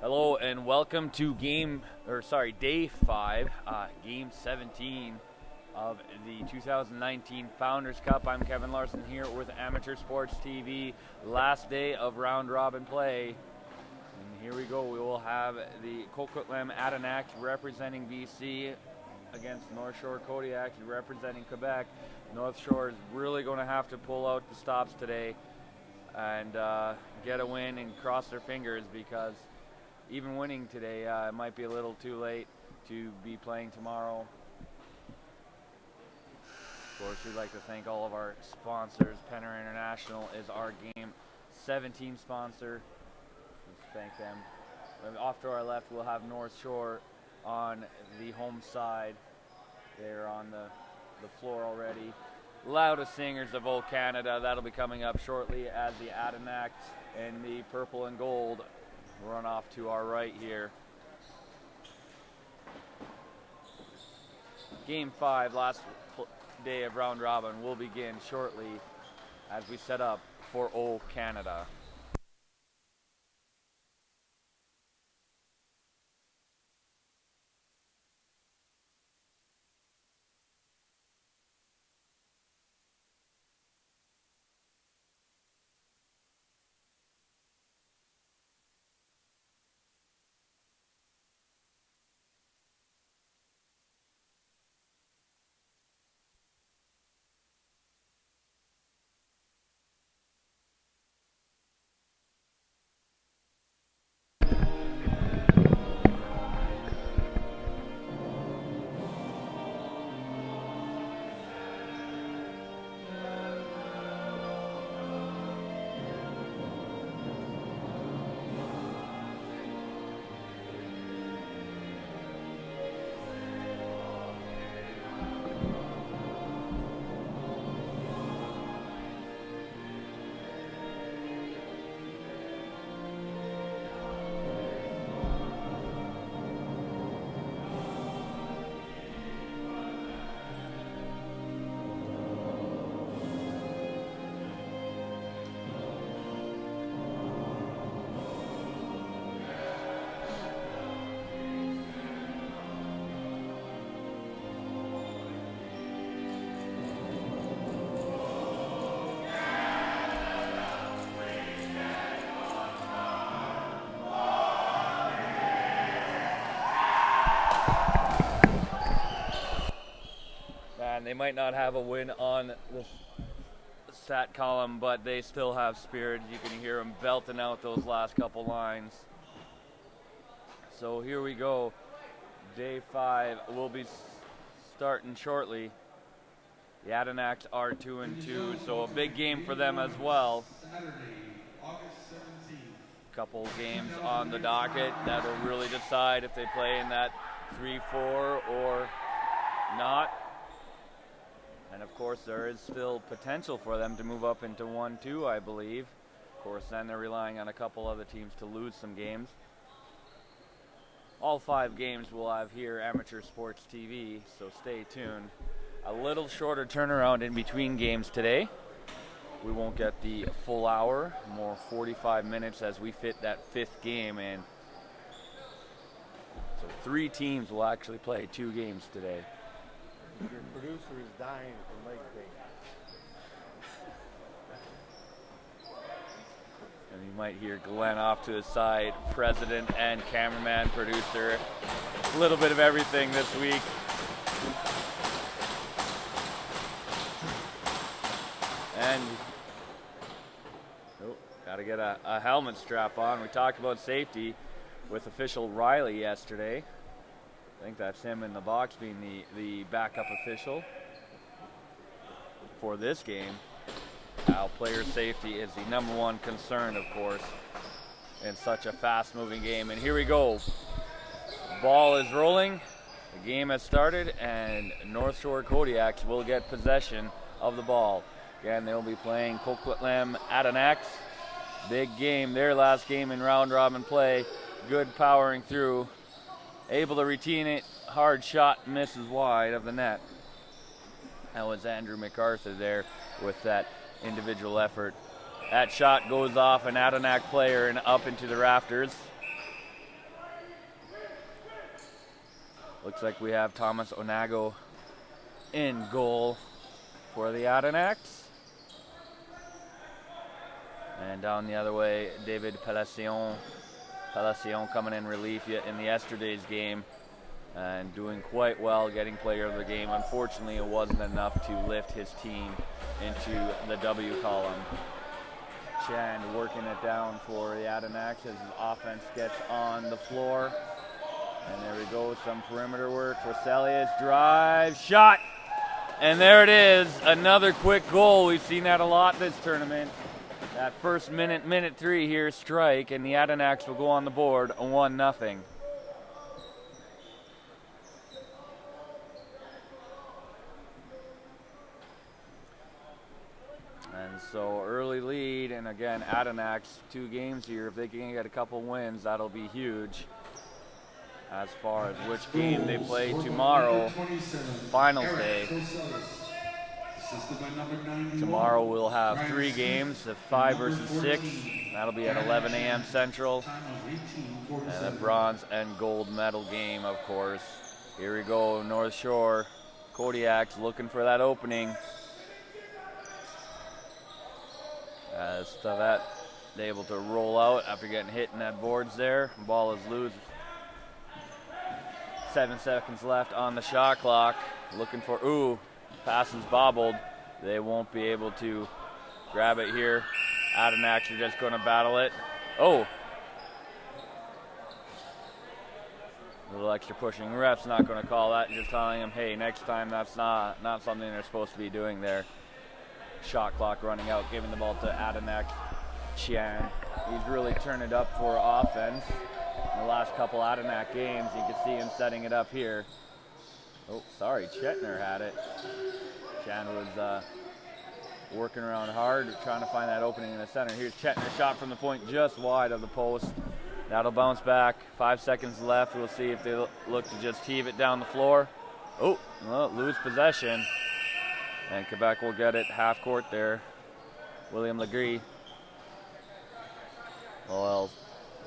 Hello and welcome to day 5, game 17 of the 2019 Founders Cup. I'm Kevin Larson here with Amateur Sports TV. Last day of round robin play. And here we go. We will have the Coquitlam Adirondack representing BC against North Shore Kodiak representing Quebec. North Shore is really going to have to pull out the stops today and get a win and cross their fingers, because even winning today, it might be a little too late to be playing tomorrow. Of course, we'd like to thank all of our sponsors. Penner International is our Game 17 sponsor. Let's thank them. And off to our left, we'll have North Shore on the home side. They're on the floor already. Loudest singers of old Canada. That'll be coming up shortly as the Adirondacks and the purple and gold run off to our right here. Game 5, last day of round robin, will begin shortly as we set up for Old Canada. They might not have a win on the stat column, but they still have spirit. You can hear them belting out those last couple lines. So here we go. Day 5 will be starting shortly. The Adirondacks are 2-2, so a big game for them as well. Couple games on the docket that'll really decide if they play in that 3-4 or not. And of course, there is still potential for them to move up into 1-2, I believe. Of course, then they're relying on a couple other teams to lose some games. All 5 games we'll have here, Amateur Sports TV, so stay tuned. A little shorter turnaround in between games today. We won't get the full hour, more 45 minutes as we fit that 5th game in. So 3 teams will actually play 2 games today. Your producer is dying for leg pain. And you might hear Glenn off to his side, president and cameraman, producer. A little bit of everything this week. And got to get a helmet strap on. We talked about safety with official Riley yesterday. I think that's him in the box being the backup official for this game. Now, player safety is the #1 concern, of course, in such a fast-moving game. And here we go. Ball is rolling. The game has started, and North Shore Kodiaks will get possession of the ball. Again, they'll be playing Coquitlam Adirondacks. Big game, their last game in round-robin play. Good powering through. Able to retain it, hard shot, misses wide of the net. That was Andrew MacArthur there with that individual effort. That shot goes off an Adirondack player and up into the rafters. Looks like we have Thomas Onago in goal for the Adenacks. And down the other way, David Palacion. Palacion coming in relief in the yesterday's game and doing quite well, getting player of the game. Unfortunately, it wasn't enough to lift his team into the W column. Chan working it down for the Adenacks as his offense gets on the floor. And there we go, some perimeter work for Celius. Drive, shot! And there it is, another quick goal. We've seen that a lot this tournament. That first minute 3 here, strike, and the Adenacks will go on the board, 1-0. And so early lead, and again, Adenacks 2 games here. If they can get a couple wins, that'll be huge. As far as which game they play tomorrow, finals day. Tomorrow we'll have 3 games, the 5 versus 6. That'll be at 11 a.m. Central. And a bronze and gold medal game, of course. Here we go, North Shore. Kodiak's looking for that opening. As Stavet able to roll out after getting hit in that boards there. Ball is loose. 7 seconds left on the shot clock. Looking for, passes bobbled. They won't be able to grab it here. Adenacks are just going to battle it. A little extra pushing. Ref's not going to call that. Just telling him, hey, next time that's not something they're supposed to be doing there. Shot clock running out, giving the ball to Adenacks. Chan. He's really turned it up for offense. In the last couple Adenac games, you can see him setting it up here. Oh, sorry, Chetner had it. Chan was working around hard, trying to find that opening in the center. Here's Chetner, shot from the point just wide of the post. That'll bounce back. 5 seconds left. We'll see if they look to just heave it down the floor. Lose possession. And Quebec will get it half court there. William Legree. Well,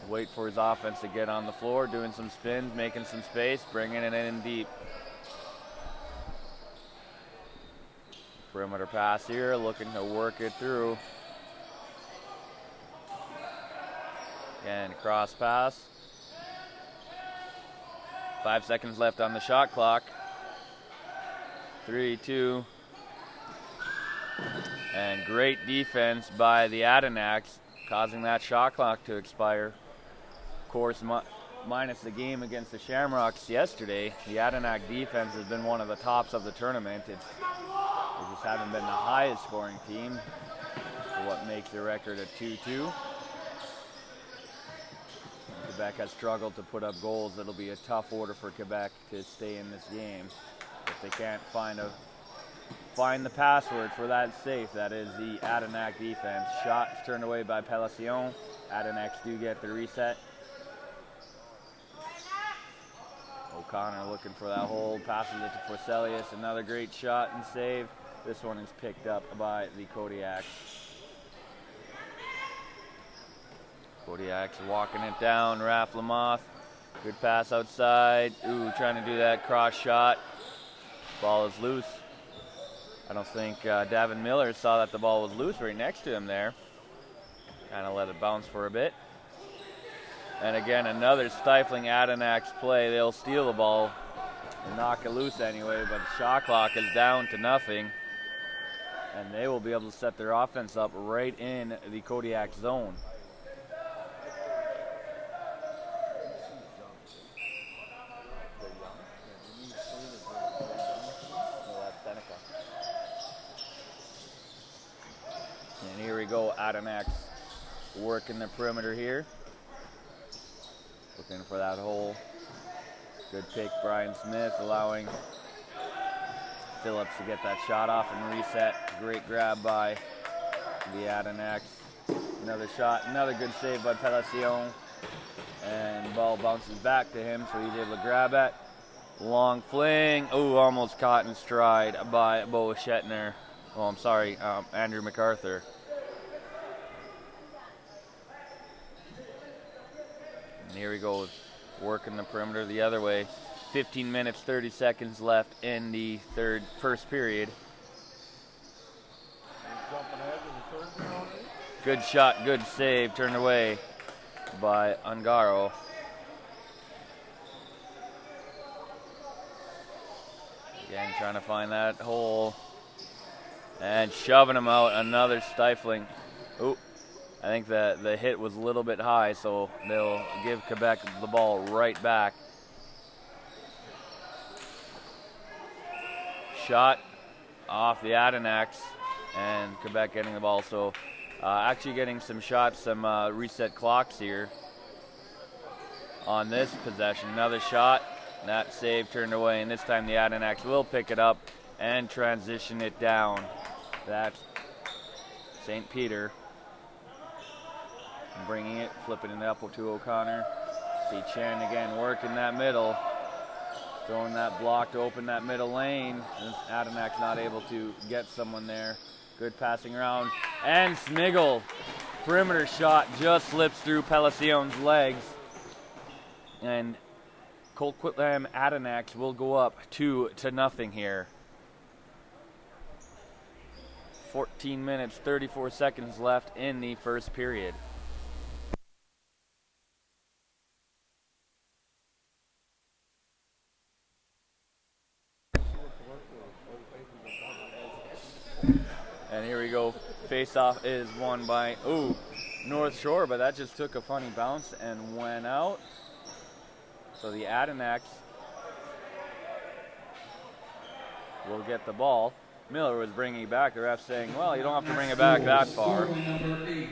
wait for his offense to get on the floor, doing some spins, making some space, bringing it in deep. Perimeter pass here, looking to work it through. And cross pass. 5 seconds left on the shot clock. 3, 2. And great defense by the Adenacks, causing that shot clock to expire. Of course, minus the game against the Shamrocks yesterday, the Adenac defense has been one of the tops of the tournament. They just haven't been the highest scoring team, for what makes the record a 2-2. Quebec has struggled to put up goals. It'll be a tough order for Quebec to stay in this game if they can't find the password for that safe. That is the Adenac defense. Shots turned away by Palacion. Adenacks do get the reset. O'Connor looking for that hold, passes it to Forselius. Another great shot and save. This one is picked up by the Kodiaks. Kodiaks walking it down. Raph Lamoth, good pass outside. Trying to do that cross shot. Ball is loose. I don't think Davin Miller saw that the ball was loose right next to him there. Kind of let it bounce for a bit. And again, another stifling Adenacks play. They'll steal the ball and knock it loose anyway, but the shot clock is down to nothing. And they will be able to set their offense up right in the Kodiak zone. And here we go, Adenacks working the perimeter here. Looking for that hole. Good pick, Brian Smith, allowing Phillips to get that shot off and reset. Great grab by the Adenacks. Another shot, another good save by Palacion. And ball bounces back to him, so he's able to grab it. Long fling. Almost caught in stride by Bo Shetner. Andrew MacArthur. And here he goes, working the perimeter the other way. 15 minutes, 30 seconds left in the first period. Jumping ahead to the third period. Good shot, good save, turned away by Ungaro. Again, trying to find that hole. And shoving him out, another stifling. Ooh, I think the hit was a little bit high, so they'll give Quebec the ball right back. Shot off the Adenauks, and Quebec getting the ball. So actually getting some shots, some reset clocks here on this possession. Another shot, that save turned away, and this time the Adenauks will pick it up and transition it down. That's St. Peter. Bringing it, flipping it up to O'Connor. See Chen again working that middle. Throwing that block to open that middle lane. Adenauks not able to get someone there. Good passing around. And Smiggle. Perimeter shot just slips through Palacion's legs. And Coquitlam Adenauks will go up 2-0 here. 14 minutes, 34 seconds left in the first period. And here we go. Face-off is won by, North Shore, but that just took a funny bounce and went out. So the Adenauks will get the ball. Miller was bringing it back. The ref saying, well, you don't have to bring it back that far. Number 8,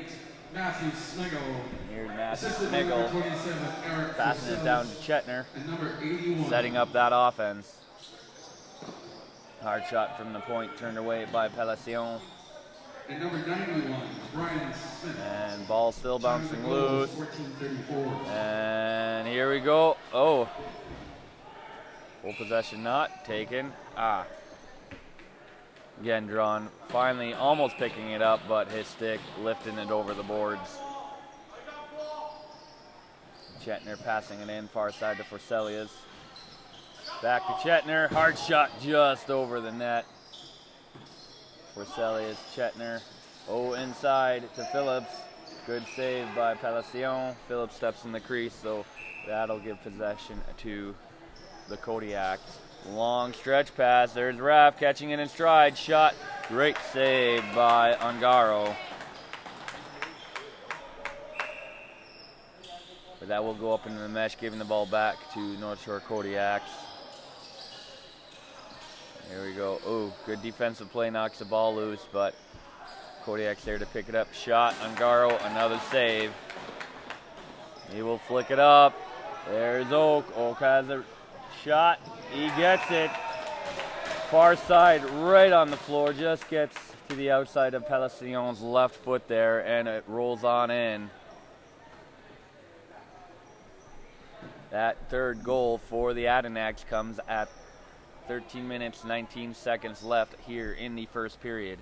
Matthew Sniggle. Here's Matthew Sniggle passing it down to Chetner, setting up that offense. Hard shot from the point, turned away by Palacion. And number 91, Brian Smith. And ball still bouncing loose. And here we go. Oh. Full possession not taken. Again drawn. Finally almost picking it up, but his stick lifting it over the boards. Chetner passing it in, far side to Forselius. Back to Chetner. Hard shot just over the net. Forselius, Chetner. Inside to Phillips. Good save by Palacion. Phillips steps in the crease, so that'll give possession to the Kodiaks. Long stretch pass. There's Raff catching it in stride. Shot. Great save by Ungaro. But that will go up into the mesh, giving the ball back to North Shore Kodiaks. Here we go. Good defensive play, knocks the ball loose, but Kodiak's there to pick it up. Shot. Ungaro, another save. He will flick it up. There's Oak. Oak has a shot. He gets it. Far side, right on the floor. Just gets to the outside of Palacion's left foot there, and it rolls on in. That third goal for the Adenauks comes at 13 minutes, 19 seconds left here in the first period.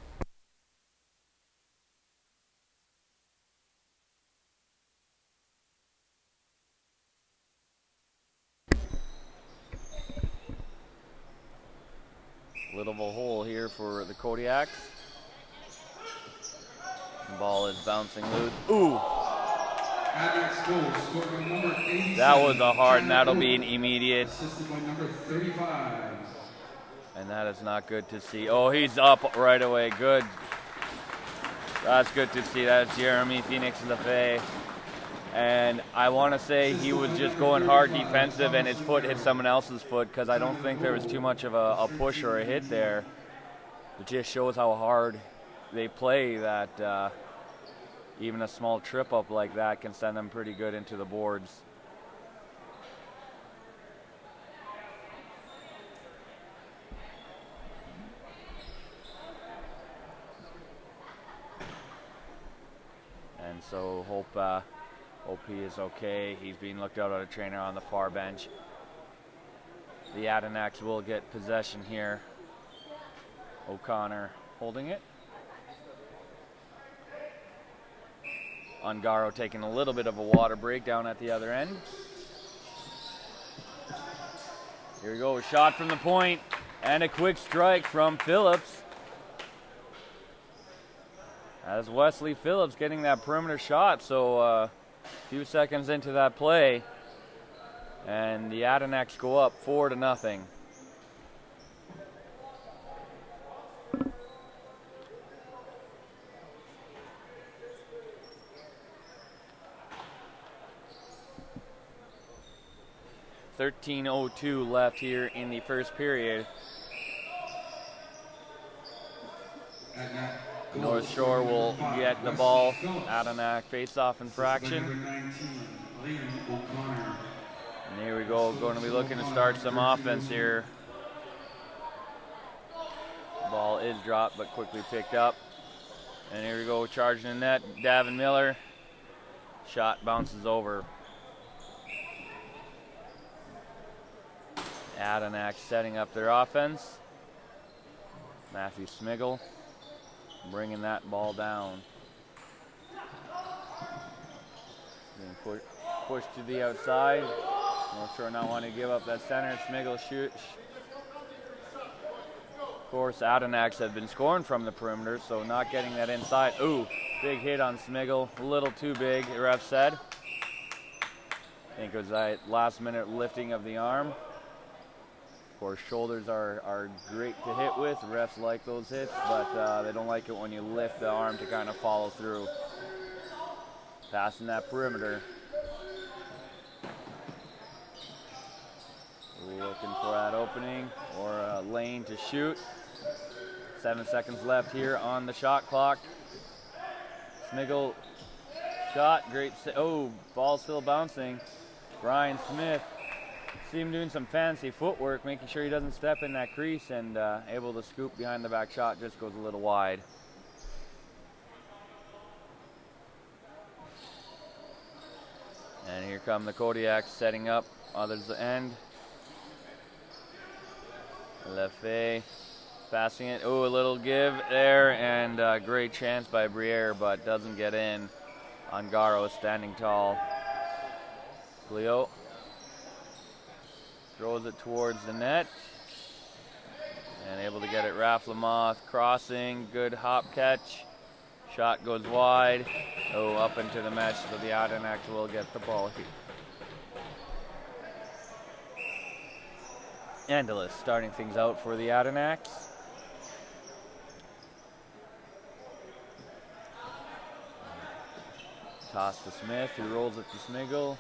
Little of a hole here for the Kodiaks. The ball is bouncing loose. That was a hard, and that'll be an immediate. Assisted by number 35. And that is not good to see. He's up right away. Good. That's good to see. That's Jeremy Phoenix Lefay. And I want to say he was just going hard defensive, and his foot hit someone else's foot, because I don't think there was too much of a push or a hit there. It just shows how hard they play, that even a small trip up like that can send them pretty good into the boards. And so hope he is okay. He's being looked out at a trainer on the far bench. The Adenauks will get possession here. O'Connor holding it. Ungaro taking a little bit of a water break down at the other end. Here we go, a shot from the point and a quick strike from Phillips. As Wesley Phillips getting that perimeter shot, so a few seconds into that play, and the Adirondacks go up 4-0. .13:02 left here in the first period. North Shore will get the ball. Adirondack face-off infraction. And here we go, going to be looking to start some offense here. Ball is dropped but quickly picked up. And here we go, charging the net, Davin Miller. Shot bounces over. Adirondack setting up their offense. Matthew Smiggle bringing that ball down. Being pushed to the outside. North Shore not wanting to give up that center. Smiggle shoots. Of course, Adirondack have been scoring from the perimeter, so not getting that inside. Ooh, big hit on Smiggle. A little too big, the ref said. I think it was that last minute lifting of the arm. Of course, shoulders are great to hit with. Refs like those hits, but they don't like it when you lift the arm to kind of follow through. Passing that perimeter. Looking for that opening or a lane to shoot. 7 seconds left here on the shot clock. Smiggle shot, great. Oh, ball's still bouncing. Brian Smith. See him doing some fancy footwork, making sure he doesn't step in that crease, and able to scoop behind the back shot, just goes a little wide. And here come the Kodiaks setting up, others end. Lefebvre passing it, oh, a little give there, and a great chance by Briere, but doesn't get in. Ongaro standing tall. Cleo throws it towards the net and able to get it. Rafflamoth crossing, good hop catch. Shot goes wide. Oh, up into the mesh, so the Adirondacks will get the ball here. Angeles starting things out for the Adirondacks. Toss to Smith, who rolls it to Smiggle.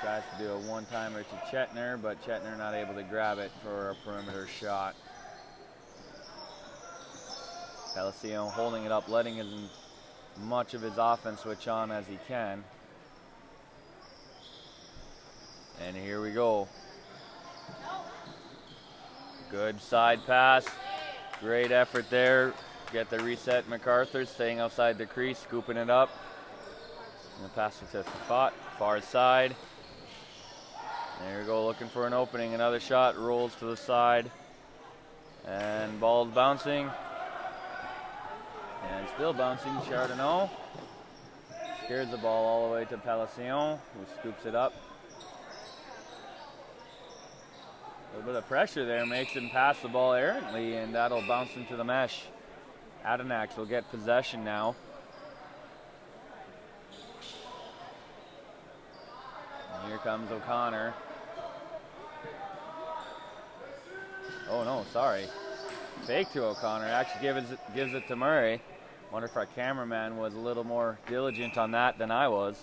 Tries to do a one-timer to Chetner, but Chetner not able to grab it for a perimeter shot. Palacio holding it up, letting as much of his offense switch on as he can. And here we go. Good side pass. Great effort there. Get the reset. MacArthur staying outside the crease, scooping it up. And the pass to Fafat, far side. There we go, looking for an opening. Another shot, rolls to the side. And ball's bouncing. And still bouncing, Chardonnay. Scares the ball all the way to Palacion, who scoops it up. A little bit of pressure there makes him pass the ball errantly, and that'll bounce into the mesh. Adirondacks will get possession now. And here comes O'Connor. Oh no, sorry. Fake to O'Connor, actually gives it to Murray. Wonder if our cameraman was a little more diligent on that than I was.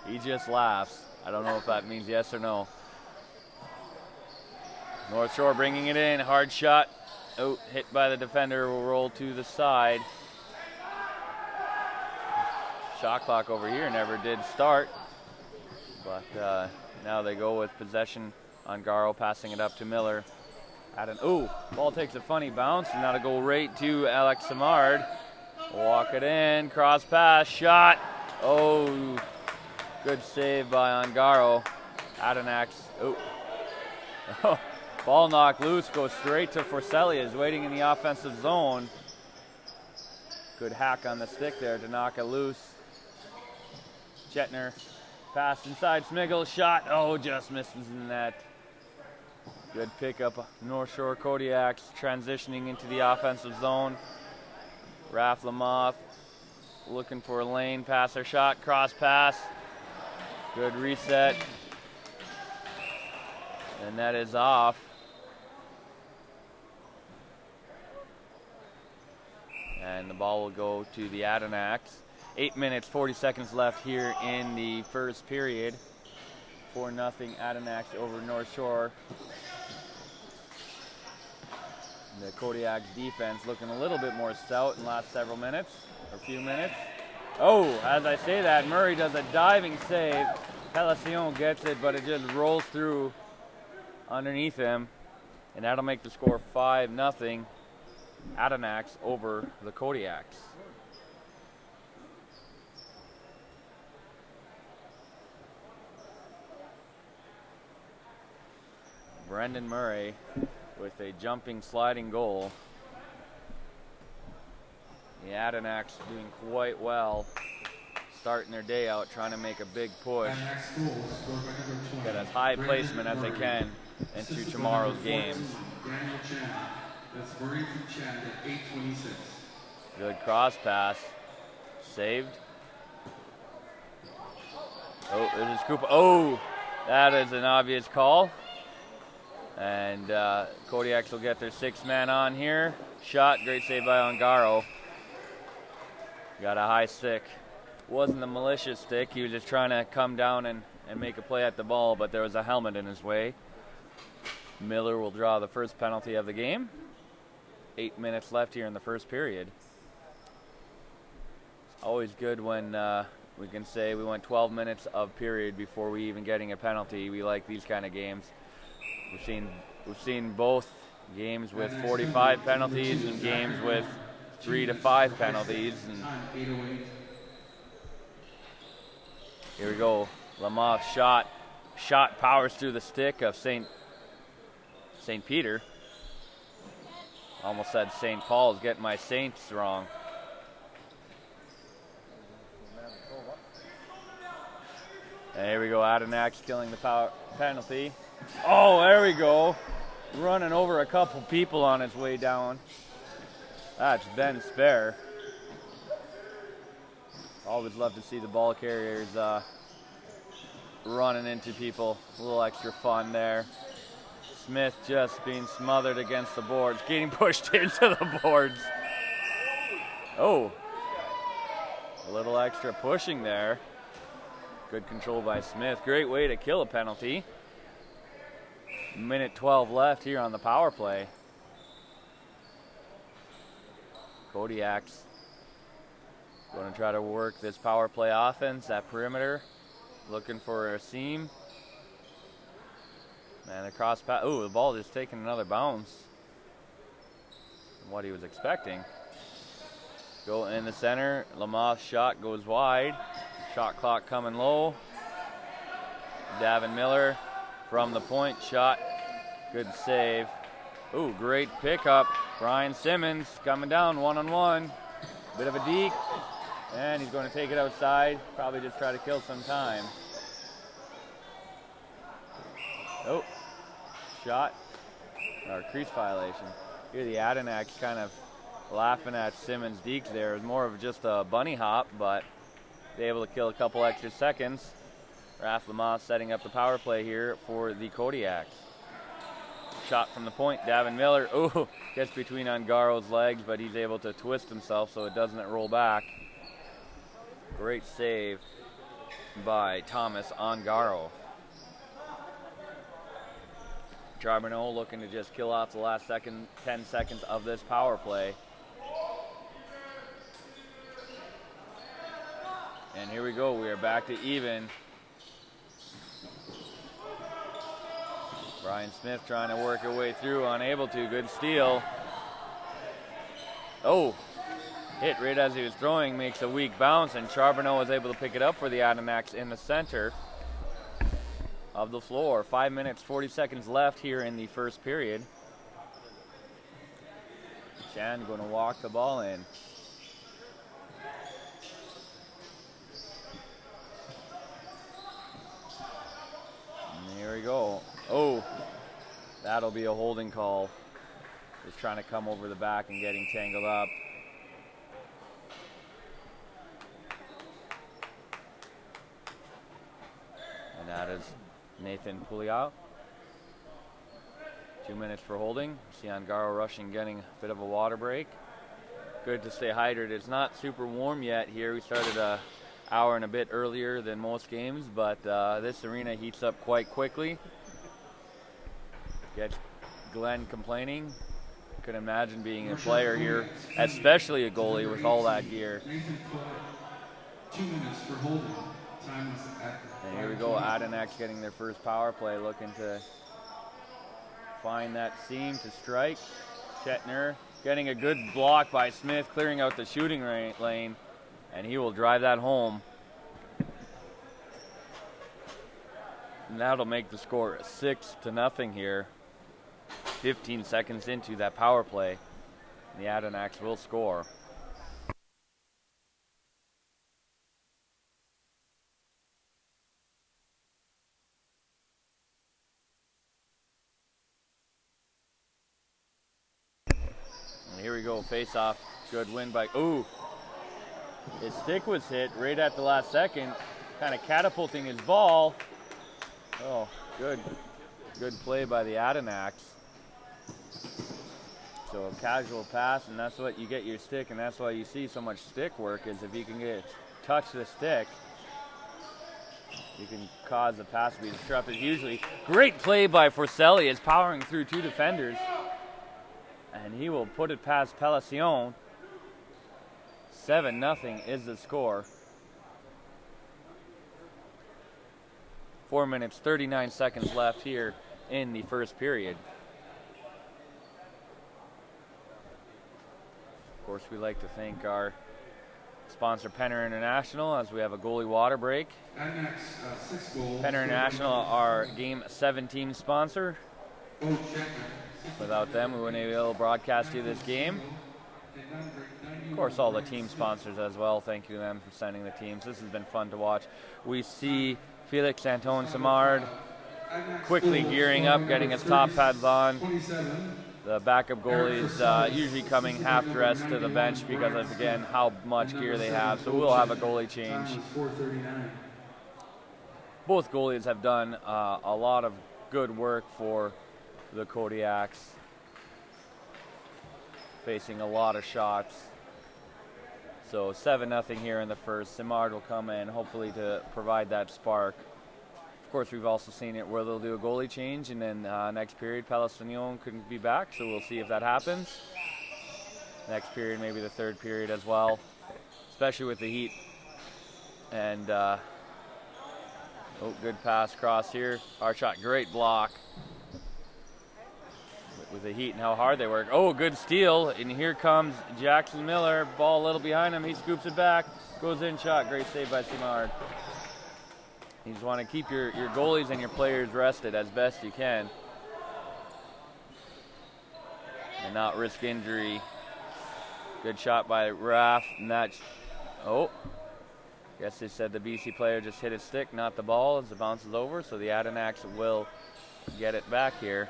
He just laughs. I don't know if that means yes or no. North Shore bringing it in, hard shot. Oh, hit by the defender, will roll to the side. Shot clock over here never did start. But now they go with possession. Ongaro passing it up to Miller. Ooh, ball takes a funny bounce, and that'll go right to Alex Samard. Walk it in, cross pass, shot. Oh, good save by Ongaro. Adirondacks, oh. Ball knocked loose, goes straight to Forcelli, is waiting in the offensive zone. Good hack on the stick there to knock it loose. Chetner Pass inside, Smiggle, shot. Oh, just misses in net. Good pickup. North Shore Kodiaks transitioning into the offensive zone. Raph Lamoth looking for a lane, pass or shot, cross pass. Good reset. And that is off. And the ball will go to the Adirondacks. 8 minutes, 40 seconds left here in the first period. 4-0 Adirondacks over North Shore. The Kodiaks defense looking a little bit more stout in the last several minutes, or few minutes. Oh, as I say that, Murray does a diving save. Palacion gets it, but it just rolls through underneath him. And that'll make the score 5-0 Adirondacks over the Kodiaks. Brendan Murray with a jumping, sliding goal. The Adirondacks doing quite well, starting their day out, trying to make a big push, get as high placement as they can into tomorrow's games. Good cross pass, saved. Oh, there's a scoop. Oh, that is an obvious call. And Kodiaks will get their 6-man on here. Shot, great save by Ongaro. Got a high stick. Wasn't a malicious stick. He was just trying to come down and make a play at the ball, but there was a helmet in his way. Miller will draw the first penalty of the game. 8 minutes left here in the first period. It's always good when we can say we went 12 minutes of period before we even getting a penalty. We like these kind of games. We've seen both games with 45 penalties and games with 3 to 5 penalties. And here we go. Lamoth shot powers through the stick of St. Peter. Almost said St. Paul's, getting my Saints wrong. And here we go, Adirondacks killing the penalty. Oh, there we go. Running over a couple people on his way down. That's Ben Spare. Always love to see the ball carriers running into people. A little extra fun there. Smith just being smothered against the boards, getting pushed into the boards. Oh, a little extra pushing there. Good control by Smith. Great way to kill a penalty. Minute 12 left here on the power play. Kodiaks going to try to work this power play offense at perimeter. Looking for a seam. And a cross pass. Ooh, the ball just taking another bounce from what he was expecting. Go in the center. Lamoth's shot goes wide. Shot clock coming low. Davin Miller from the point, shot. Good save. Ooh, great pickup. Brian Simmons coming down one-on-one. Bit of a deke. And he's going to take it outside. Probably just try to kill some time. Oh, shot. Or crease violation. Here the Adirondacks kind of laughing at Simmons' dekes there. It was more of just a bunny hop, but they able to kill a couple extra seconds. Raph Lamoth setting up the power play here for the Kodiaks. Shot from the point, Davin Miller. Ooh, gets between Ongaro's legs, but he's able to twist himself so it doesn't roll back. Great save by Thomas Ongaro. Charbonneau looking to just kill off the last 10 seconds of this power play. And here we go, we are back to even. Brian Smith trying to work her way through, unable to. Good steal. Oh, hit right as he was throwing, makes a weak bounce, and Charbonneau was able to pick it up for the Adirondacks in the center of the floor. 5 minutes, 40 seconds left here in the first period. Chan going to walk the ball in. here we go. Oh, that'll be a holding call. Just trying to come over the back and getting tangled up. And that is Nathan Pouliot. 2 minutes for holding. Ciangaro rushing, getting a bit of a water break. Good to stay hydrated. It's not super warm yet here. We started an hour and a bit earlier than most games, but this arena heats up quite quickly. Gets Glenn complaining. Could imagine being a player here, especially a goalie with all that gear. 2 minutes for holding. Time was at And here we go, Adenax getting their first power play, looking to find that seam to strike. Shetner getting a good block by Smith, clearing out the shooting lane, and he will drive that home. And that'll make the score 6-0 here. 15 seconds into that power play, and the Adenax will score. And here we go, face off. Good win by, ooh. His stick was hit right at the last second, kind of catapulting his ball. Oh, good play by the Adenax. So a casual pass, and that's what you get your stick, and that's why you see so much stick work, is if you can touch the stick, you can cause the pass to be disrupted. Usually, great play by Forcelli, is powering through 2 defenders, and he will put it past Palacion. 7-0 is the score. 4 minutes, 39 seconds left here in the first period. Of course, we like to thank our sponsor, Penner International, as we have a goalie water break. Penner International, our Game 17 sponsor. Without them, we wouldn't be able to broadcast you this game. Of course, all the team sponsors as well. Thank you to them for sending the teams. This has been fun to watch. We see Felix Antoine Simard quickly gearing up, getting his top pads on. The backup goalies usually coming half dressed to the bench because of, again, how much gear they have. So we'll have a goalie change. Both goalies have done a lot of good work for the Kodiaks, facing a lot of shots. So 7-0 here in the first. Simard will come in, hopefully to provide that spark. Of course, we've also seen it where they'll do a goalie change, and then next period, Palestinian couldn't be back, so we'll see if that happens. Next period, maybe the third period as well, especially with the heat. And, oh, good pass across here. Our shot, great block. With the heat and how hard they work. Oh, good steal, and here comes Jackson Miller. Ball a little behind him, he scoops it back, goes in, shot. Great save by Simard. You just want to keep your goalies and your players rested as best you can and not risk injury. Good shot by Raff, and that, oh, guess they said the BC player just hit his stick, not the ball, as it bounces over, so the Adenax will get it back here.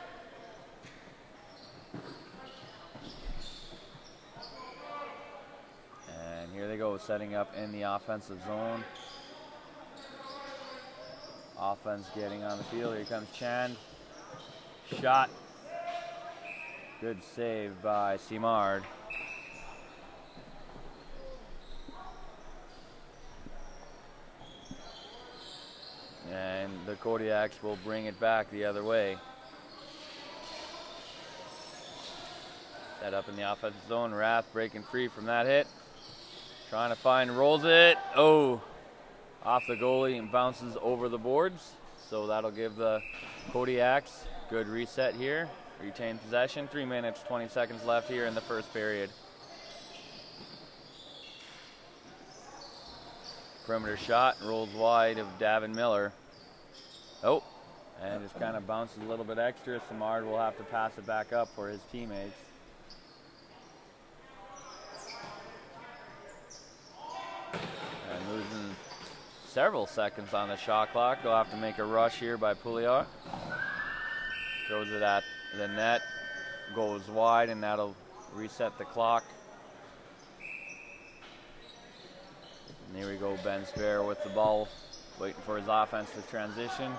And here they go, setting up in the offensive zone. Offense getting on the field. Here comes Chan. Shot. Good save by Simard. And the Kodiaks will bring it back the other way. Set up in the offensive zone. Rath breaking free from that hit. Trying to find, rolls it. Oh, off the goalie and bounces over the boards. So that'll give the Kodiaks good reset here. Retain possession. 3 minutes, 20 seconds left here in the first period. Perimeter shot, rolls wide of Davin Miller. Oh, and just kind of bounces a little bit extra. Simard will have to pass it back up for his teammates. And losing several seconds on the shot clock. They'll have to make a rush here by Pouliot. Throws it at the net, goes wide, and that'll reset the clock. And here we go, Ben Spare with the ball, waiting for his offense to transition.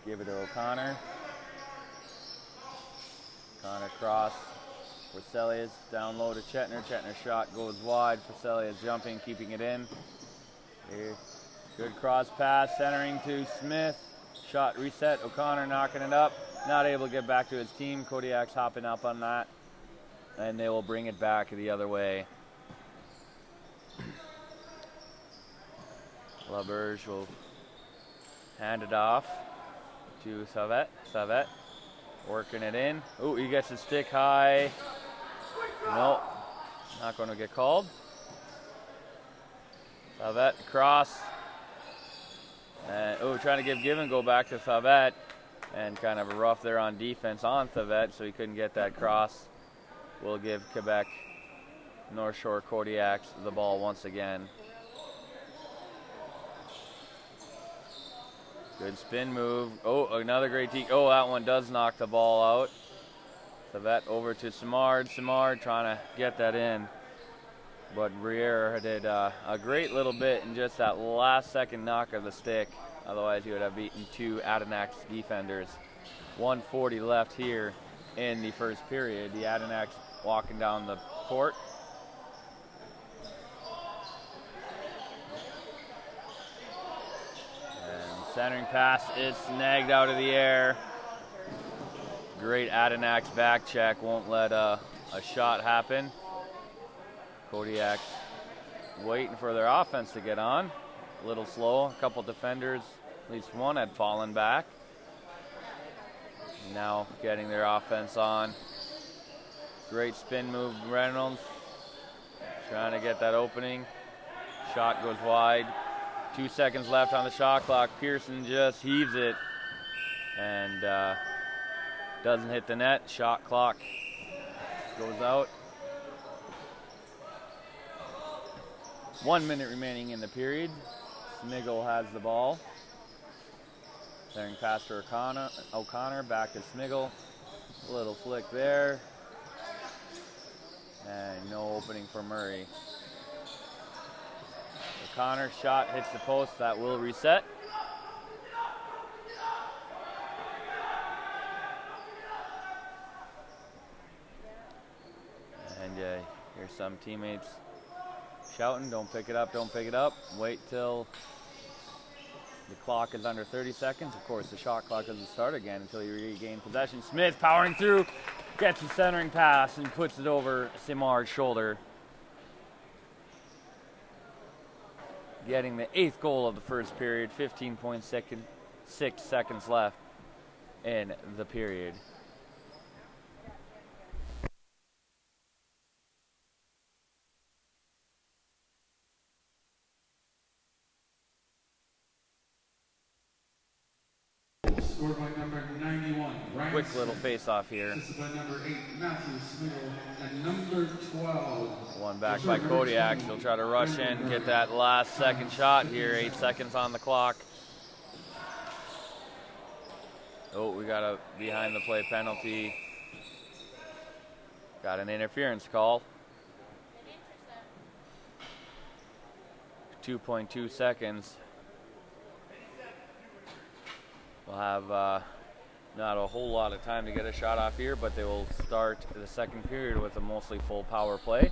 Give it to O'Connor. O'Connor cross. Forselius down low to Chetner. Chetner's shot goes wide. Forselius jumping, keeping it in. Here. Good cross pass, centering to Smith. Shot reset. O'Connor knocking it up. Not able to get back to his team. Kodiak's hopping up on that. And they will bring it back the other way. LaBerge will hand it off to Savet. Savet working it in. Oh, he gets a stick high. No, not going to get called. Savet cross. And trying to give and go back to Savet. And kind of a rough there on defense on Savet, so he couldn't get that cross. We'll give Quebec North Shore Kodiaks the ball once again. Good spin move. Oh, another great deke. Oh, that one does knock the ball out. Savet over to Simard. Simard trying to get that in. But Briere did a great little bit in just that last second knock of the stick. Otherwise, he would have beaten two Adenac's defenders. 1:40 left here in the first period. The Adenac's walking down the court. Centering pass is snagged out of the air. Great Adenac's back check, won't let a shot happen. Kodiak's waiting for their offense to get on. A little slow, a couple defenders, at least one had fallen back. Now getting their offense on. Great spin move, Reynolds. Trying to get that opening. Shot goes wide. 2 seconds left on the shot clock. Pearson just heaves it and doesn't hit the net. Shot clock goes out. 1 minute remaining in the period. Smiggle has the ball. Centering pass to O'Connor, back to Smiggle. A little flick there. And no opening for Murray. O'Connor shot hits the post, that will reset. And here's some teammates shouting, don't pick it up, don't pick it up. Wait till the clock is under 30 seconds. Of course, the shot clock doesn't start again until you regain possession. Smith powering through, gets the centering pass and puts it over Simard's shoulder. Getting the 8th goal of the first period, 15.6 seconds left in the period. Scored by number 91, Ryan Quick little face-off here. Assisted by number 8, Matthew Smiggle, and number 12. One back by Kodiak. He'll try to rush in, get that last second shot here. 8 seconds on the clock. Oh, we got a behind the play penalty. Got an interference call. 2.2 seconds. We'll have not a whole lot of time to get a shot off here, but they will start the second period with a mostly full power play.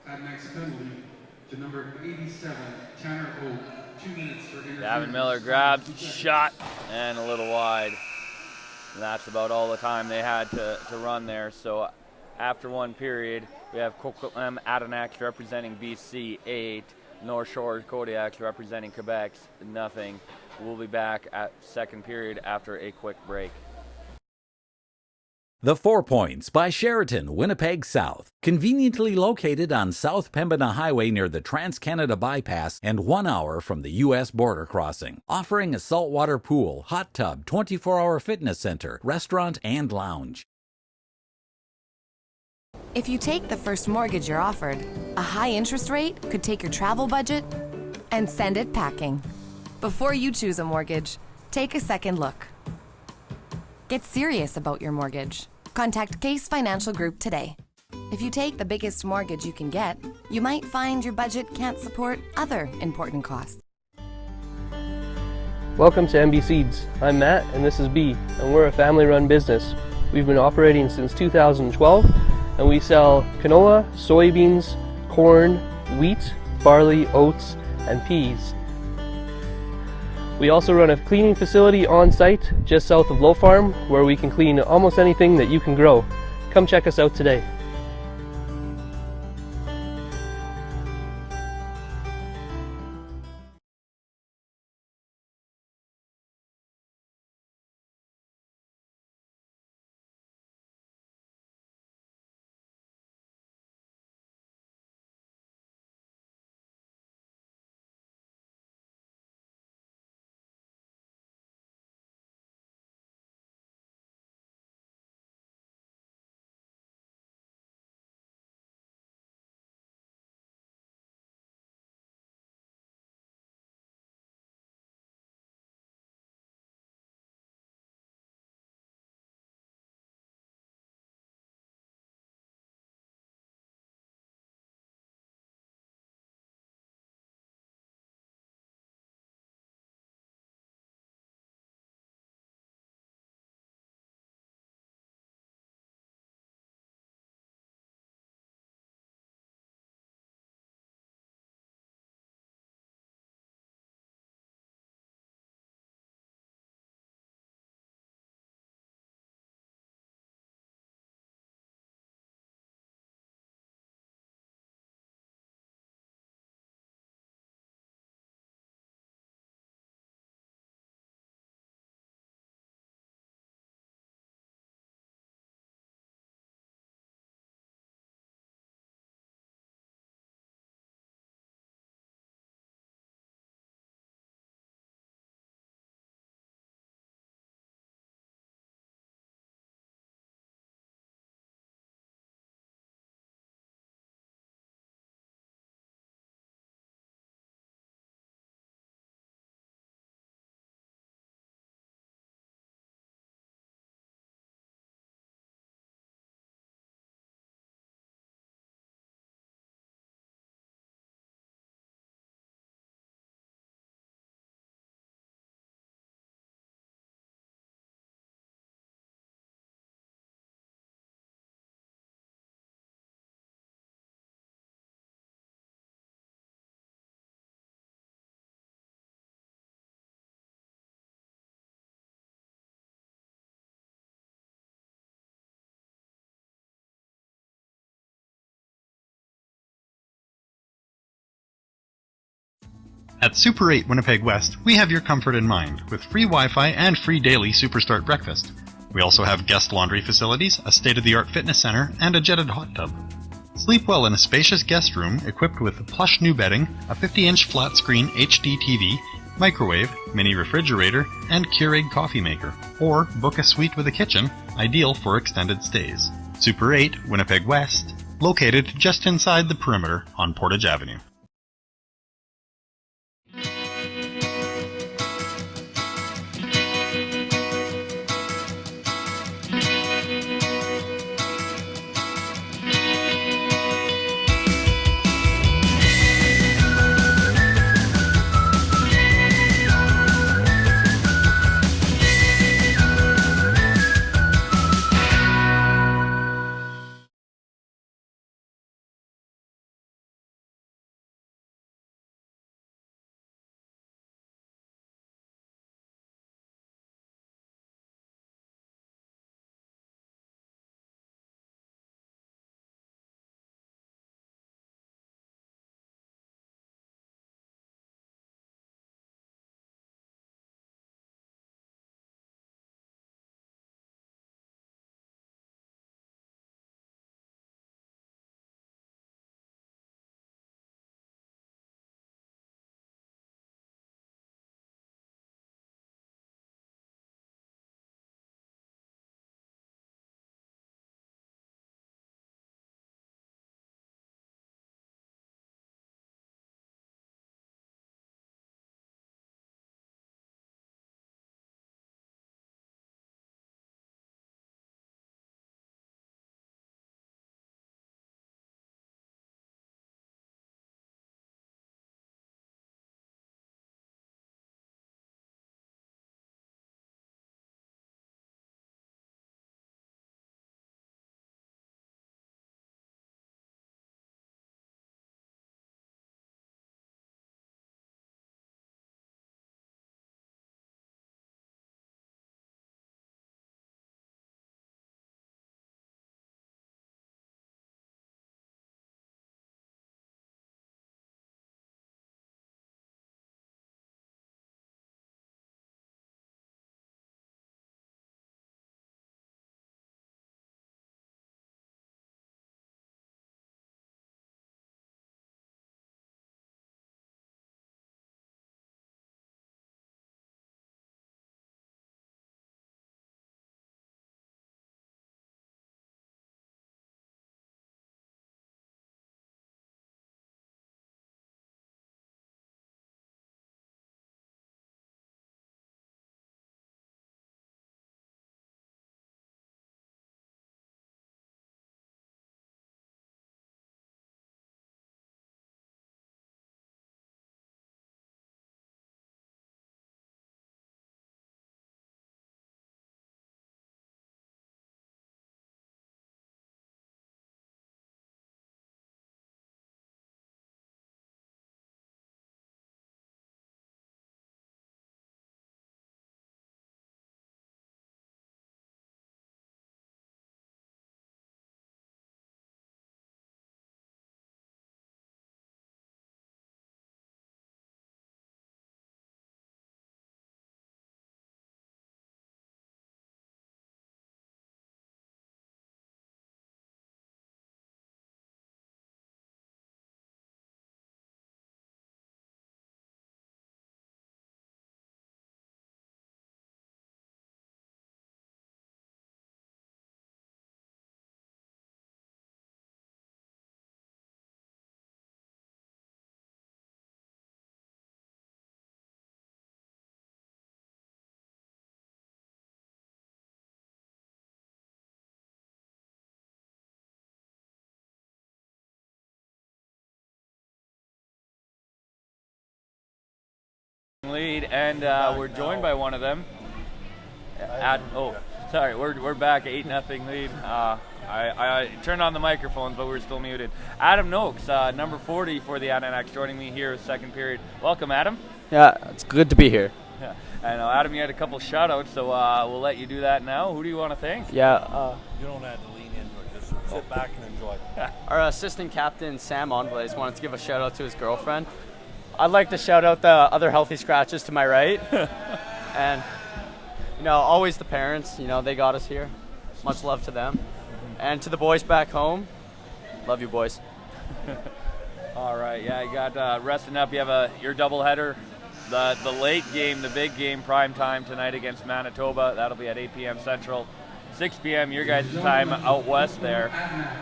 At next penalty to number 87, Tanner Oak, 2 minutes for interference. Gavin Miller grabs, shot, and a little wide. And that's about all the time they had to run there. So after one period, we have Coquitlam Adenacs representing BC 8. North Shore Kodiaks representing Quebec, nothing. We'll be back at second period after a quick break. The 4 Points by Sheraton, Winnipeg South. Conveniently located on South Pembina Highway near the Trans-Canada Bypass and 1 hour from the U.S. border crossing. Offering a saltwater pool, hot tub, 24-hour fitness center, restaurant, and lounge. If you take the first mortgage you're offered, a high interest rate could take your travel budget and send it packing. Before you choose a mortgage, take a second look. Get serious about your mortgage. Contact Case Financial Group today. If you take the biggest mortgage you can get, you might find your budget can't support other important costs. Welcome to MB Seeds. I'm Matt and this is B, and we're a family-run business. We've been operating since 2012, and we sell canola, soybeans, corn, wheat, barley, oats, and peas. We also run a cleaning facility on site just south of Low Farm, where we can clean almost anything that you can grow. Come check us out today. At Super 8 Winnipeg West, we have your comfort in mind, with free Wi-Fi and free daily Superstart breakfast. We also have guest laundry facilities, a state-of-the-art fitness center, and a jetted hot tub. Sleep well in a spacious guest room equipped with plush new bedding, a 50-inch flat-screen HD TV, microwave, mini refrigerator, and Keurig coffee maker. Or book a suite with a kitchen, ideal for extended stays. Super 8 Winnipeg West, located just inside the perimeter on Portage Avenue. lead, and we're joined by one of them. We're back 8-0 lead. I turned on the microphones, but we're still muted. Adam Noakes, number 40 for the Adirondack, joining me here second period. Welcome, Adam. Yeah, it's good to be here. Yeah. I know, Adam, you had a couple shout-outs, so we'll let you do that now. Who do you want to thank? Yeah. You don't have to lean into it. Just sit back and enjoy. Our assistant captain, Sam Onblaze, wanted to give a shout-out to his girlfriend. I'd like to shout out the other healthy scratches to my right. And, always the parents, they got us here. Much love to them. And to the boys back home, love you, boys. All right, yeah, you got resting up. You have your doubleheader, the late game, the big game, prime time tonight against Manitoba. That'll be at 8 p.m. Central, 6 p.m. your guys' time out west there.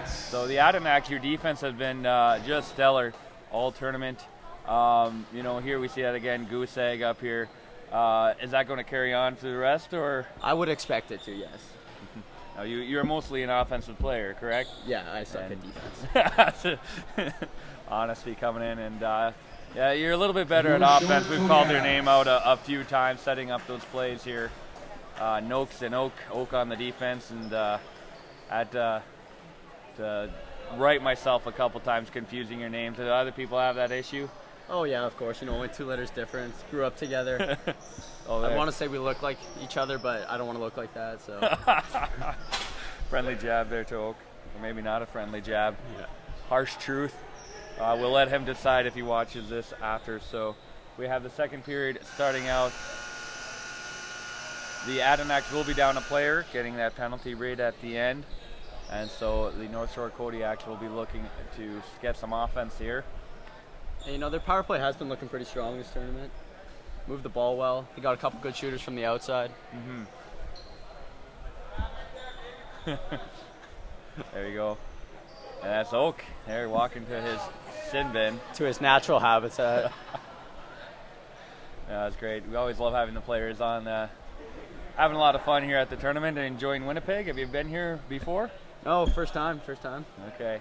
So the Adirondacks, your defense has been just stellar all tournament. Here we see that again, goose egg up here. Is that going to carry on to the rest, or? I would expect it to, yes. Now, you're mostly an offensive player, correct? Yeah, I suck at defense. Honesty coming in, and you're a little bit better at offense. We've called their name out a few times, setting up those plays here. Noakes and Oak on the defense, and had to write myself a couple times confusing your names. Do other people have that issue? Oh, yeah, of course. Only 2 letters difference. Grew up together. I want to say we look like each other, but I don't want to look like that. So friendly jab there to Oak. Or maybe not a friendly jab. Yeah. Harsh truth. We'll let him decide if he watches this after. So we have the second period starting out. The Adirondacks will be down a player, getting that penalty rate at the end. And so the North Shore Kodiaks will be looking to get some offense here. And, their power play has been looking pretty strong this tournament. Moved the ball well. They got a couple good shooters from the outside. Mm-hmm. There you go. And that's Oak. There, walking to his sin bin. To his natural habitat. Yeah, that's great. We always love having the players on. Having a lot of fun here at the tournament and enjoying Winnipeg. Have you been here before? No, first time. Okay.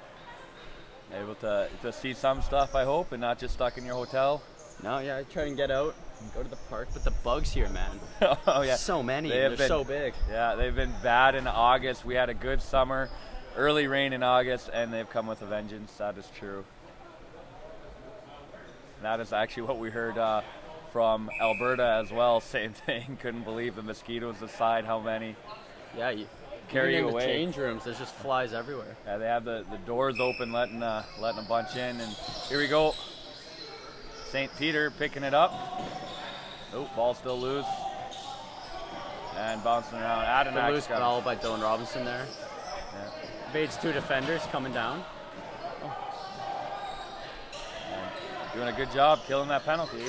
Able to see some stuff, I hope, and not just stuck in your hotel. No, yeah, I try and get out, go to the park. But the bugs here, man. Oh, yeah. So many. They're so big. Yeah, they've been bad in August. We had a good summer, early rain in August, and they've come with a vengeance. That is true. That is actually what we heard from Alberta as well. Same thing. Couldn't believe the mosquitoes aside how many. Yeah, carry you in away. The change rooms, there's just flies everywhere. Yeah, they have the doors open, letting a bunch in, and here we go. St. Peter picking it up. Oh, ball still loose. And bouncing around. Adirondack. The loose ball by Dylan Robinson there. Yeah. Evades 2 defenders coming down. Doing a good job killing that penalty.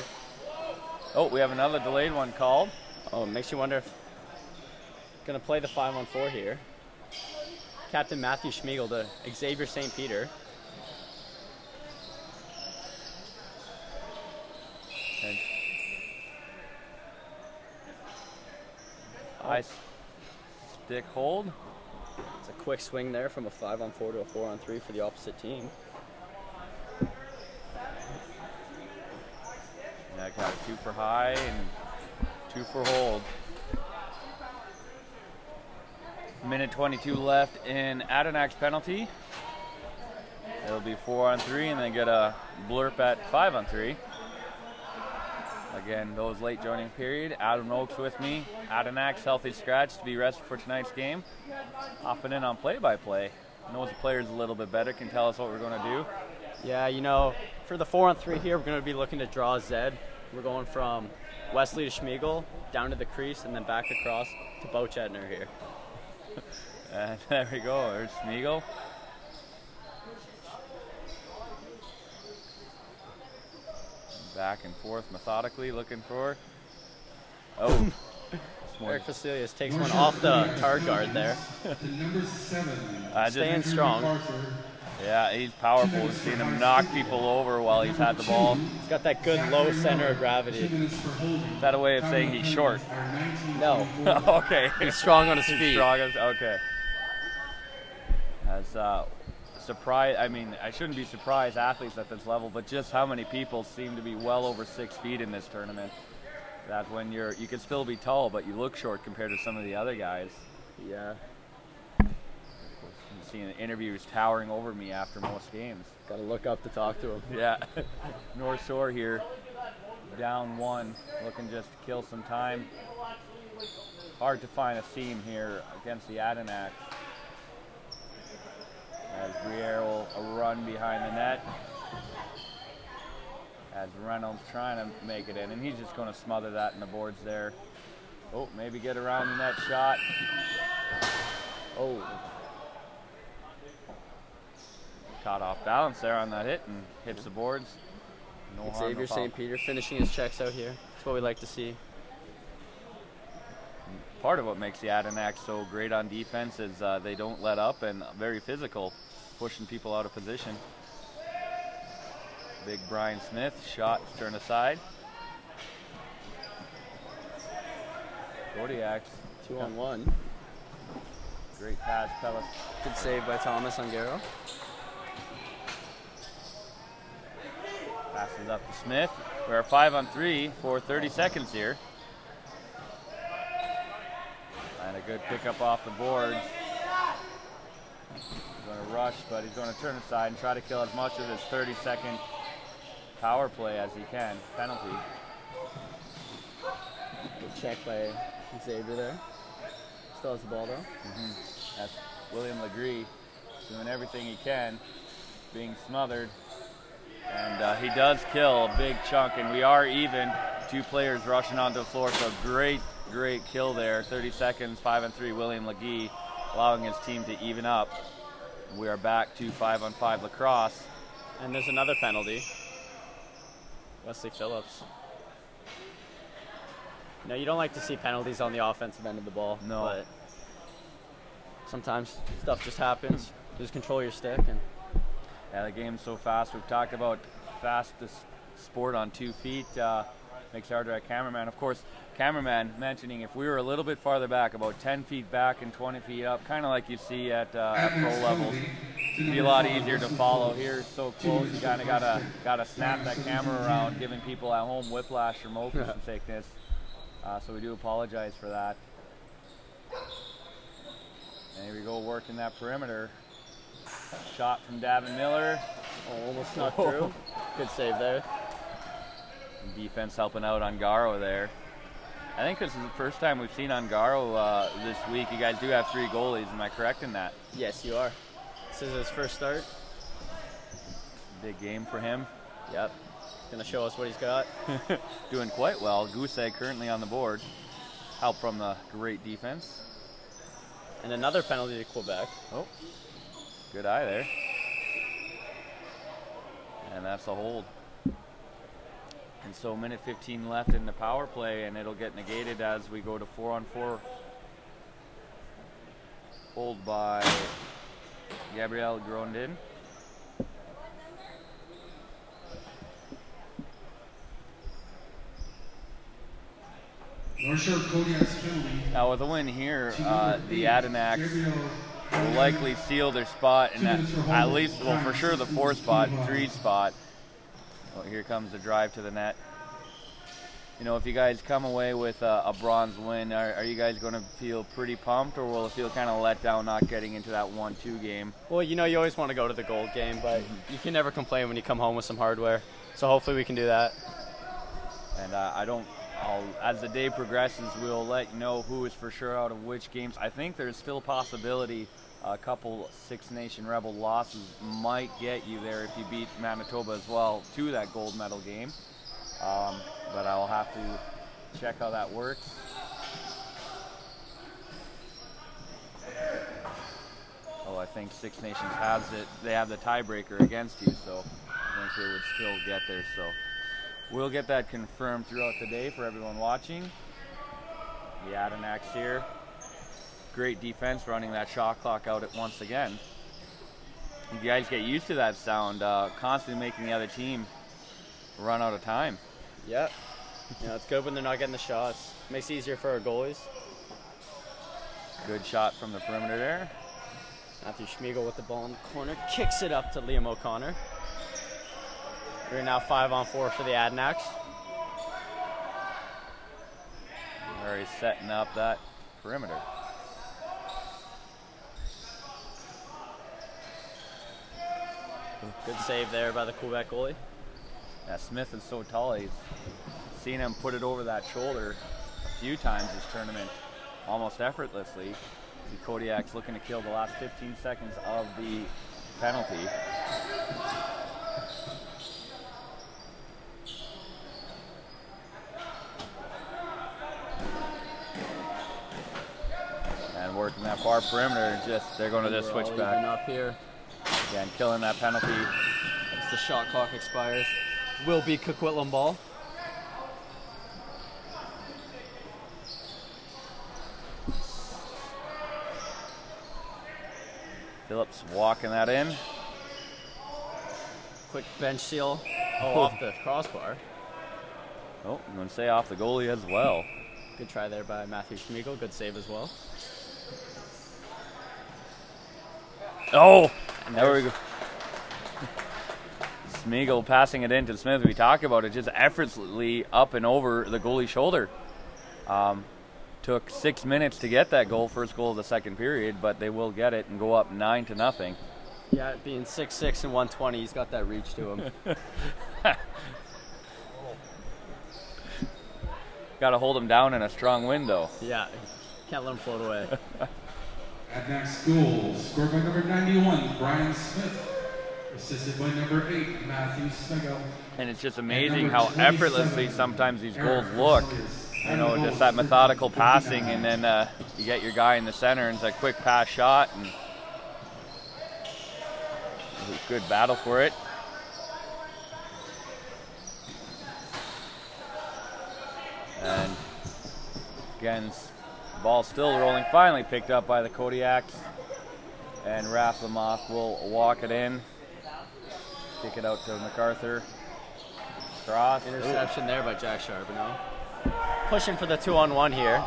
Oh, we have another delayed one called. Oh, it makes you wonder if going to play the 5-on-4 here. Captain Matthew Schmiegel to Xavier St. Peter. And nice stick hold. It's a quick swing there from a 5-on-4 to a 4-on-3 for the opposite team. Yeah, got a 2 for high and 2 for hold. Minute 22 left in Adirondack's penalty. It'll be 4-on-3 and then get a blurp at 5-on-3. Again, those late joining period. Adam Oakes with me. Adirondack's healthy scratch to be rested for tonight's game. Hopping in on play-by-play. Knows the players a little bit better, can tell us what we're going to do. Yeah, for the 4-on-3 here, we're going to be looking to draw Zed. We're going from Wesley to Schmiegel, down to the crease, and then back across to Bochetner here. And there we go, there's Schmiegel. Back and forth methodically, looking for. Oh. Eric Vasilius takes one off the tar guard there. Number 7. Staying strong. Yeah, he's powerful. We've seen him knock people over while he's had the ball. He's got that good low center of gravity. Is that a way of saying he's short? No. Okay. He's strong on his feet. Okay. As surprise, I shouldn't be surprised athletes at this level, but just how many people seem to be well over 6 feet in this tournament. That's when you can still be tall, but you look short compared to some of the other guys. Yeah. I'm seeing interviews towering over me after most games. Got to look up to talk to him. Yeah. North Shore here, down 1, looking just to kill some time. Hard to find a seam here against the Adenauer. As Briere will run behind the net. As Reynolds trying to make it in, and he's just going to smother that in the boards there. Oh, maybe get around the net shot. Oh. Caught off balance there on that hit and hits the boards. No harm, Xavier no foul. St. Peter finishing his checks out here. That's what we like to see. Part of what makes the Adenauer so great on defense is they don't let up and very physical, pushing people out of position. Big Brian Smith, shot turned aside. Kodiak's 2-on-1. Great pass, Pellis. Good save by Thomas Ungaro. Passes up to Smith. We're 5-on-3 for 30 seconds here. And a good pickup off the boards. He's going to rush, but he's going to turn aside and try to kill as much of his 30-second power play as he can. Penalty. Good check by Xavier there. Still has the ball though. That's William Legree doing everything he can, being smothered. And he does kill a big chunk, and we are even. 2 players rushing onto the floor, so great kill there. 30 seconds, 5-on-3, William Legree allowing his team to even up. We are back to 5-on-5 lacrosse. And there's another penalty. Wesley Phillips. No, you don't like to see penalties on the offensive end of the ball. No. But sometimes stuff just happens. Just control your stick. And Yeah, the game's so fast. We've talked about fastest sport on 2 feet. Makes it harder at cameraman. Of course, cameraman mentioning if we were a little bit farther back, about 10 feet back and 20 feet up, kind of like you see at pro levels, it'd be a lot easier to follow. Here, so close, you kind of gotta snap that camera around, giving people at home whiplash or motion sickness. So we do apologize for that. And here we go, working that perimeter. Shot from Davin Miller. oh, almost not through. Good save there. Defense helping out Ungaro there. I think this is the first time we've seen Ungaro this week. You guys do have 3 goalies, am I correct in that? Yes, you are. This is his first start. Big game for him. Yep. Gonna show us what he's got. Doing quite well. Goose Egg currently on the board. Help from the great defense. And another penalty to Quebec. Oh, good eye there. And that's a hold. And so minute 15 left in the power play, and it'll get negated as we go to 4-on-4. Hold by Gabrielle Grondin. North Shore Kodiak's penalty. Now with a win here, the Adenauer will likely seal their spot in that, at least, well, for sure the 4 spot, 3 spot. Well, here comes the drive to the net. You know, if you guys come away with a bronze win, are you guys going to feel pretty pumped, or will it feel kind of let down not getting into that 1-2 game? Well, you know, you always want to go to the gold game, but you can never complain when you come home with some hardware. So hopefully we can do that. And as the day progresses, we'll let you know who is for sure out of which games. I think there's still a possibility a couple Six Nation Rebel losses might get you there if you beat Manitoba as well to that gold medal game. But I'll have to check how that works. Oh, I think Six Nations has it. They have the tiebreaker against you, so I think they would still get there. So we'll get that confirmed throughout the day for everyone watching. The Adenauers here. Great defense running that shot clock out at once again. You guys get used to that sound, constantly making the other team run out of time. Yep. You know, it's good when they're not getting the shots. Makes it easier for our goalies. Good shot from the perimeter there. Matthew Schmiegel with the ball in the corner. Kicks it up to Liam O'Connor. We're now 5-on-4 for the Adenauers. is setting up that perimeter. Good save there by the Quebec goalie. Yeah, Smith is so tall. He's seen him put it over that shoulder a few times this tournament, almost effortlessly. The Kodiak's looking to kill the last 15 seconds of the penalty. And working that far perimeter, they're going to just switch back. Up here. Again, killing that penalty. As the shot clock expires. Will be Coquitlam ball. Phillips walking that in. Quick bench seal. Oh, off the crossbar. Oh, I'm going to say off the goalie as well. Good try there by Matthew Schmiegel. Good save as well. Oh, there we go. Schmiegel passing it into Smith. We talk about it just effortlessly up and over the goalie's shoulder. Took 6 minutes to get that goal, first goal of the second period, but they will get it and go up 9-0. Yeah, being 6'6" and 120, he's got that reach to him. Got to hold him down in a strong wind, though. Yeah, can't let him float away. At next goal, scored by number 91, Brian Smith. Assisted by number 8, Matthew Smigel. And it's just amazing how effortlessly sometimes these goals look. You know, just that methodical passing, and then you get your guy in the center, and it's a quick pass shot, and good battle for it. And again, ball still rolling, finally picked up by the Kodiaks, and Rathlemoff will walk it in, kick it out to MacArthur. Cross. Interception there by Jack Charbonneau. Pushing for the 2-on-1 here.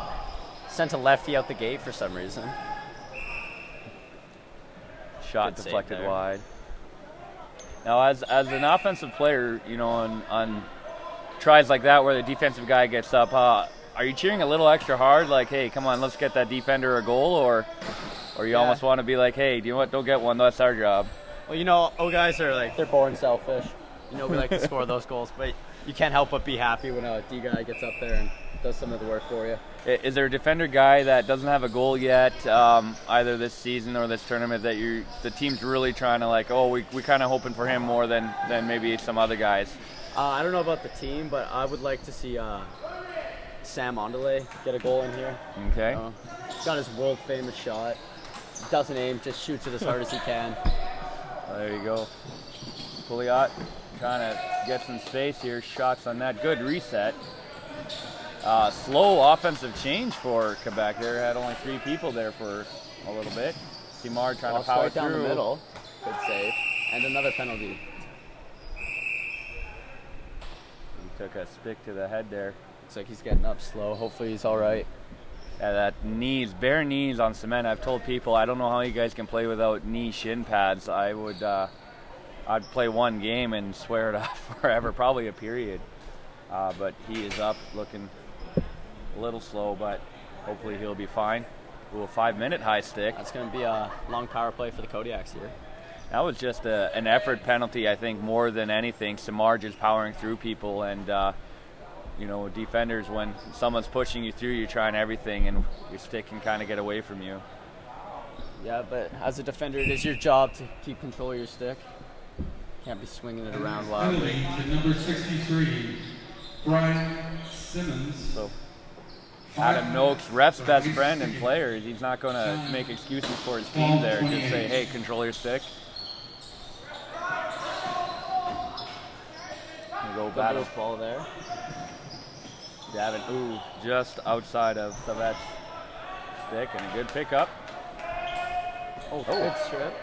Sent a lefty out the gate for some reason. Shot Good deflected wide. Now, as an offensive player, you know, on tries like that where the defensive guy gets up, are you cheering a little extra hard, like, hey, come on, let's get that defender a goal, or you almost want to be like, hey, do you know what, don't get one, that's our job? Well, you know, guys are like, they're born selfish. You know, we like to score those goals, but you can't help but be happy when a D guy gets up there and does some of the work for you. Is there a defender guy that doesn't have a goal yet, either this season or this tournament, that the team's really trying to, like, oh, we kind of hoping for him more than maybe some other guys? I don't know about the team, but I would like to see Sam Ondelay get a goal in here. Okay. He's got his world famous shot. Doesn't aim, just shoots it as hard as he can. There you go. Pouliot trying to get some space here. Shots on that. Good reset. Slow offensive change for Quebec. They had only 3 people there for a little bit. Simard trying to power right down through. the middle. Good save. And another penalty. He took a stick to the head there. Looks like he's getting up slow. Hopefully he's all right. Yeah, that bare knees on cement. I've told people I don't know how you guys can play without knee shin pads. I'd play one game and swear it off forever, probably a period. But he is up, looking a little slow, but hopefully he'll be fine. Ooh, a 5-minute high stick. That's going to be a long power play for the Kodiaks here. That was just an effort penalty, I think, more than anything. Samar just powering through people, and you know, defenders, when someone's pushing you through, you're trying everything, and your stick can kind of get away from you. Yeah, but as a defender, it is your job to keep control of your stick. Can't be swinging it around wildly. To number 63, Brian Simmons. So Adam Noakes, ref's best friend and player. He's not going to make excuses for his team there. Just say, hey, control your stick. Go battle ball there. Davin, just outside of Savet's stick, and a good pickup. Good strip.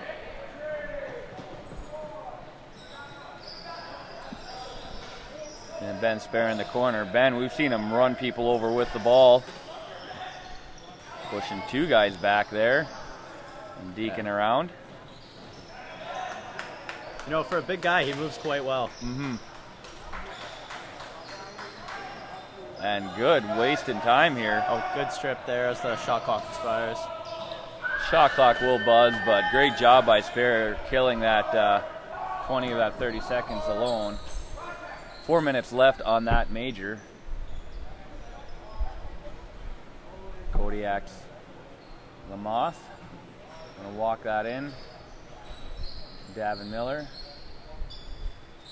And Ben Spare in the corner. Ben, we've seen him run people over with the ball. Pushing 2 guys back there. And deking around. You know, for a big guy, he moves quite well. Mm-hmm. And good, wasting time here. Oh, good strip there as the shot clock expires. Shot clock will buzz, but great job by Spare killing that 20 of that 30 seconds alone. 4 minutes left on that major. Kodiak's Lamoth. Gonna walk that in. Davin Miller.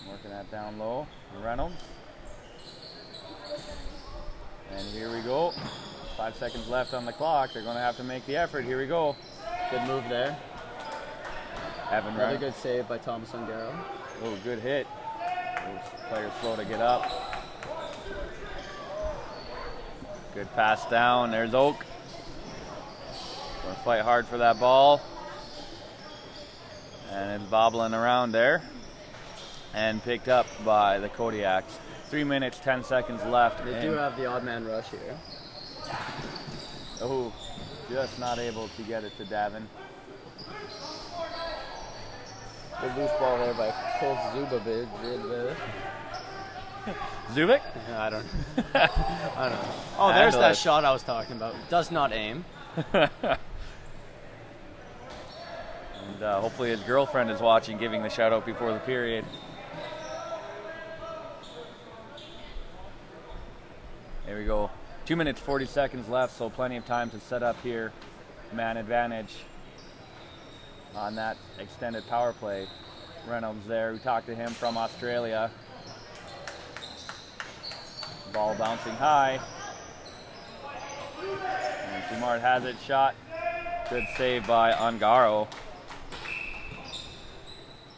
Working that down low. Reynolds. And here we go. 5 seconds left on the clock. They're going to have to make the effort. Here we go. Good move there. Evan Another Reynolds. good save by Thomas Ungaro. Oh, good hit. Those players slow to get up. Good pass down. There's Oak. Going to fight hard for that ball. And it's bobbling around there. And picked up by the Kodiaks. 3 minutes, 10 seconds left. They do have the odd man rush here. Oh, just not able to get it to Davin. Good loose ball there by Cole Zubovich. Zubik? I don't know. Oh, there's that shot I was talking about. Does not aim. And hopefully his girlfriend is watching, giving the shout out before the period. There we go. 2 minutes, 40 seconds left, so plenty of time to set up here. Man advantage on that extended power play. Reynolds there, we talked to him from Australia. Ball bouncing high. And Simard has it, shot. Good save by Ungaro.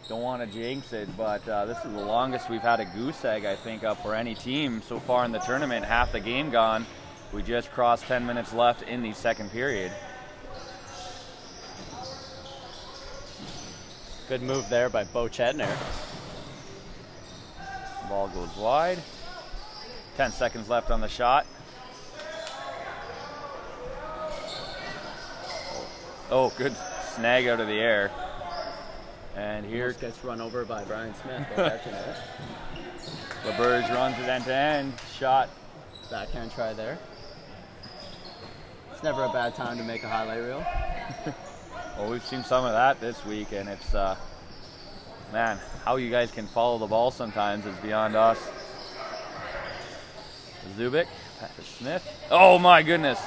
Don't want to jinx it, but this is the longest we've had a goose egg, I think, up for any team so far in the tournament. Half the game gone. We just crossed 10 minutes left in the second period. Good move there by Bo Chetner. Ball goes wide. 10 seconds left on the shot. Oh, good snag out of the air. And here gets run over by Brian Smith. LaBerge runs it end to end. Shot. Backhand try there. It's never a bad time to make a highlight reel. Well, we've seen some of that this week, and it's, man, how you guys can follow the ball sometimes is beyond us. Zubik, back to Smith. Oh my goodness.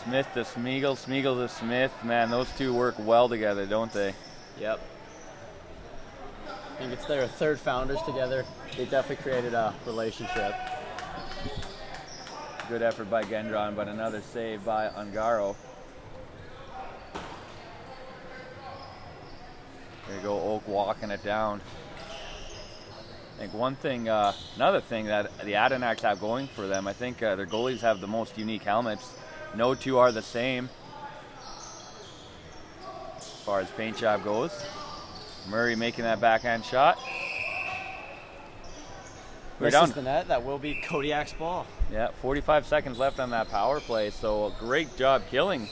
Smith to Smeagol, Smeagol to Smith. Man, those two work well together, don't they? Yep. I think it's their third founders together. They definitely created a relationship. Good effort by Gendron, but another save by Ungaro. There you go, Oak walking it down. I think one thing, another thing that the Adirondacks have going for them, I think their goalies have the most unique helmets. No two are the same as far as paint job goes. Murray making that backhand shot. We're down. Misses the net. That will be Kodiak's ball. Yeah, 45 seconds left on that power play, so a great job killing,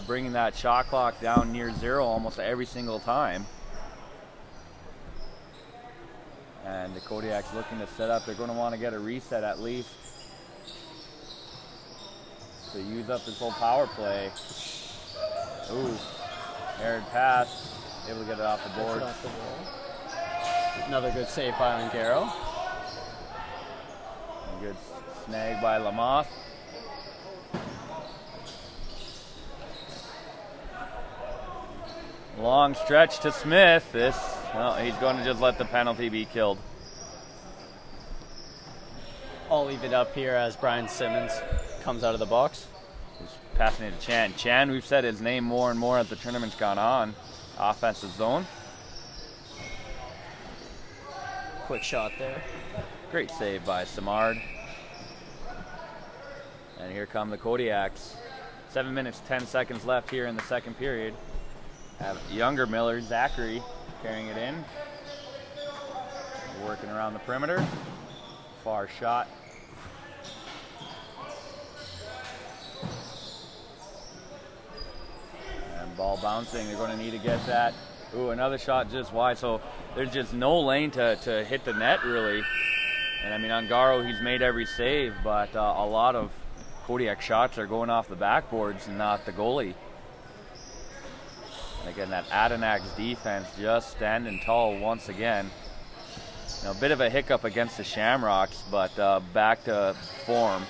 bringing that shot clock down near zero almost every single time. And the Kodiak's looking to set up. They're going to want to get a reset at least to use up this whole power play. Ooh, aired pass, able to get it off the board. Another good save by Ungaro. A good snag by Lamoth. Long stretch to Smith. Well, he's going to just let the penalty be killed. I'll leave it up here as Brian Simmons comes out of the box. He's passing it to Chan. Chan, we've said his name more and more as the tournament's gone on. Offensive zone. Quick shot there. Great save by Simard. And here come the Kodiaks. 7 minutes, 10 seconds left here in the second period. Have younger Miller, Zachary, carrying it in. Working around the perimeter. Far shot. And ball bouncing. They're going to need to get that. Ooh, another shot just wide. So there's just no lane to hit the net, really. And I mean, Ungaro, he's made every save, but a lot of Kodiak shots are going off the backboards and not the goalie. And again, that Adenax defense just standing tall once again. Now, a bit of a hiccup against the Shamrocks, but back to form.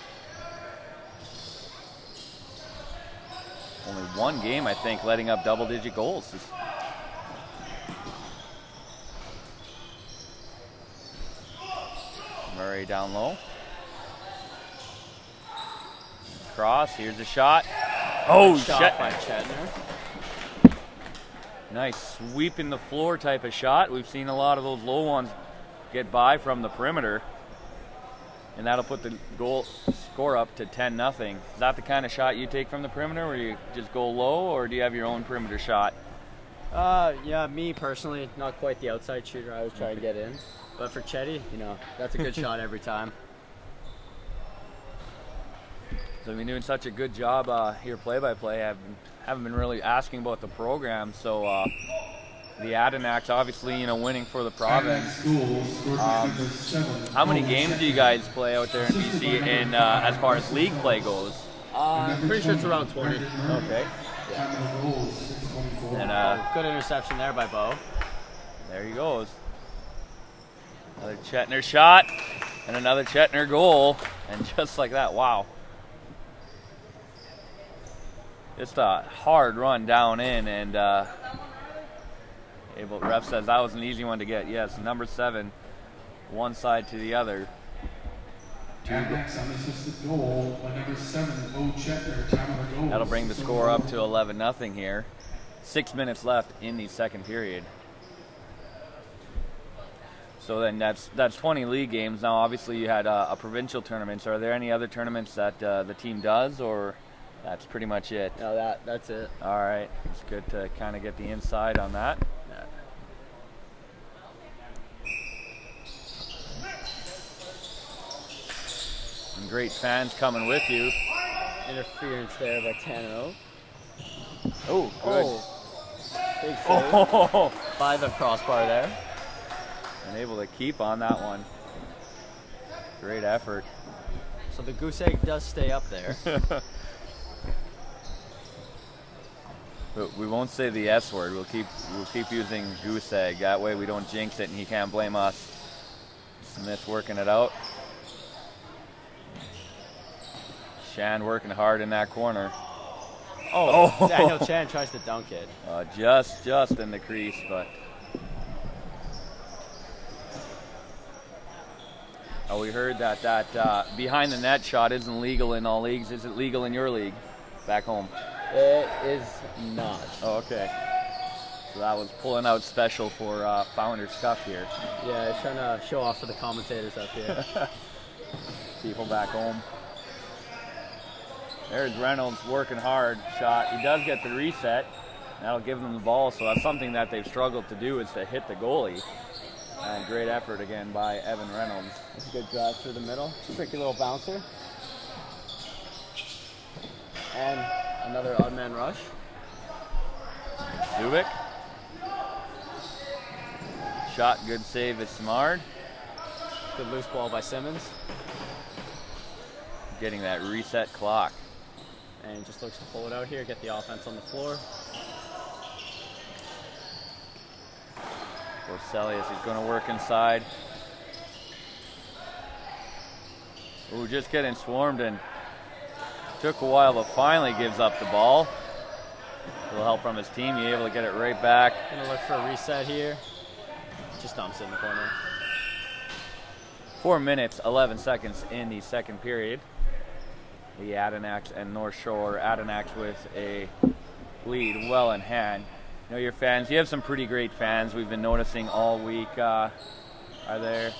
Only one game, I think, letting up double-digit goals. Murray down low. Cross, here's a shot. Oh, shot by Chetner. Nice sweeping the floor type of shot. We've seen a lot of those low ones get by from the perimeter. And that'll put the goal score up to 10-0. Is that the kind of shot you take from the perimeter where you just go low, or do you have your own perimeter shot? Yeah, me personally, not quite the outside shooter. I always try to get in. But for Chetty, you know, that's a good shot every time. So we've been doing such a good job here play-by-play. I haven't been really asking about the program. So the Adenax, obviously, you know, winning for the province. How many games do you guys play out there in BC in as far as league play goes? I'm pretty sure it's around 20. Okay. Yeah. And good interception there by Bo. There he goes. Another Chetner shot and another Chetner goal. And just like that, wow. Just a hard run down in, and ref says that was an easy one to get. Yes, number 7, one side to the other. Next, unassisted goal by number 7, Bo Chetner, time of the goal. That'll bring the score up to 11-0 here. 6 minutes left in the second period. So then that's 20 league games. Now, obviously, you had a provincial tournament. So are there any other tournaments that the team does, or that's pretty much it? No, that's it. All right. It's good to kind of get the inside on that. Yeah. Some great fans coming with you. Interference there by Tano. Oh, good. Big save by the crossbar there. And able to keep on that one. Great effort. So the goose egg does stay up there. But we won't say the S word. We'll keep using goose egg. That way we don't jinx it and he can't blame us. Smith working it out. Shan working hard in that corner. Oh. Daniel Chan tries to dunk it. Just in the crease, but. We heard that behind the net shot isn't legal in all leagues. Is it legal in your league back home? It is not. Oh, okay. So that was pulling out special for Founders Cup here. Yeah, he's trying to show off for the commentators up here. People back home. There's Reynolds working hard. Shot. He does get the reset. That'll give them the ball. So that's something that they've struggled to do, is to hit the goalie. And great effort again by Evan Reynolds. That's a good drive through the middle. Tricky little bouncer. And another odd man rush. Zubik. Shot, good save at Simard. Good loose ball by Simmons. Getting that reset clock. And just looks to pull it out here, get the offense on the floor. Borcelius is going to work inside. Ooh, just getting swarmed, and took a while, but finally gives up the ball. A little help from his team. He's able to get it right back. Gonna look for a reset here. Just dumps it in the corner. 4 minutes, 11 seconds in the second period. The Adenax and North Shore. Adenax with a lead well in hand. You know your fans. You have some pretty great fans we've been noticing all week. Are there?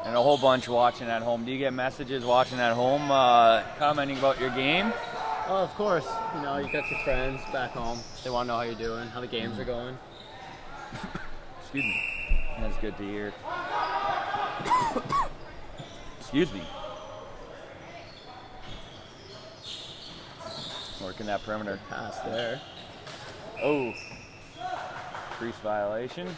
And a whole bunch watching at home. Do you get messages watching at home commenting about your game? Oh, of course. You know, you got your friends back home. They want to know how you're doing, how the games are going. Excuse me. That's good to hear. Excuse me. Working that perimeter. Pass there. Oh. Crease violation.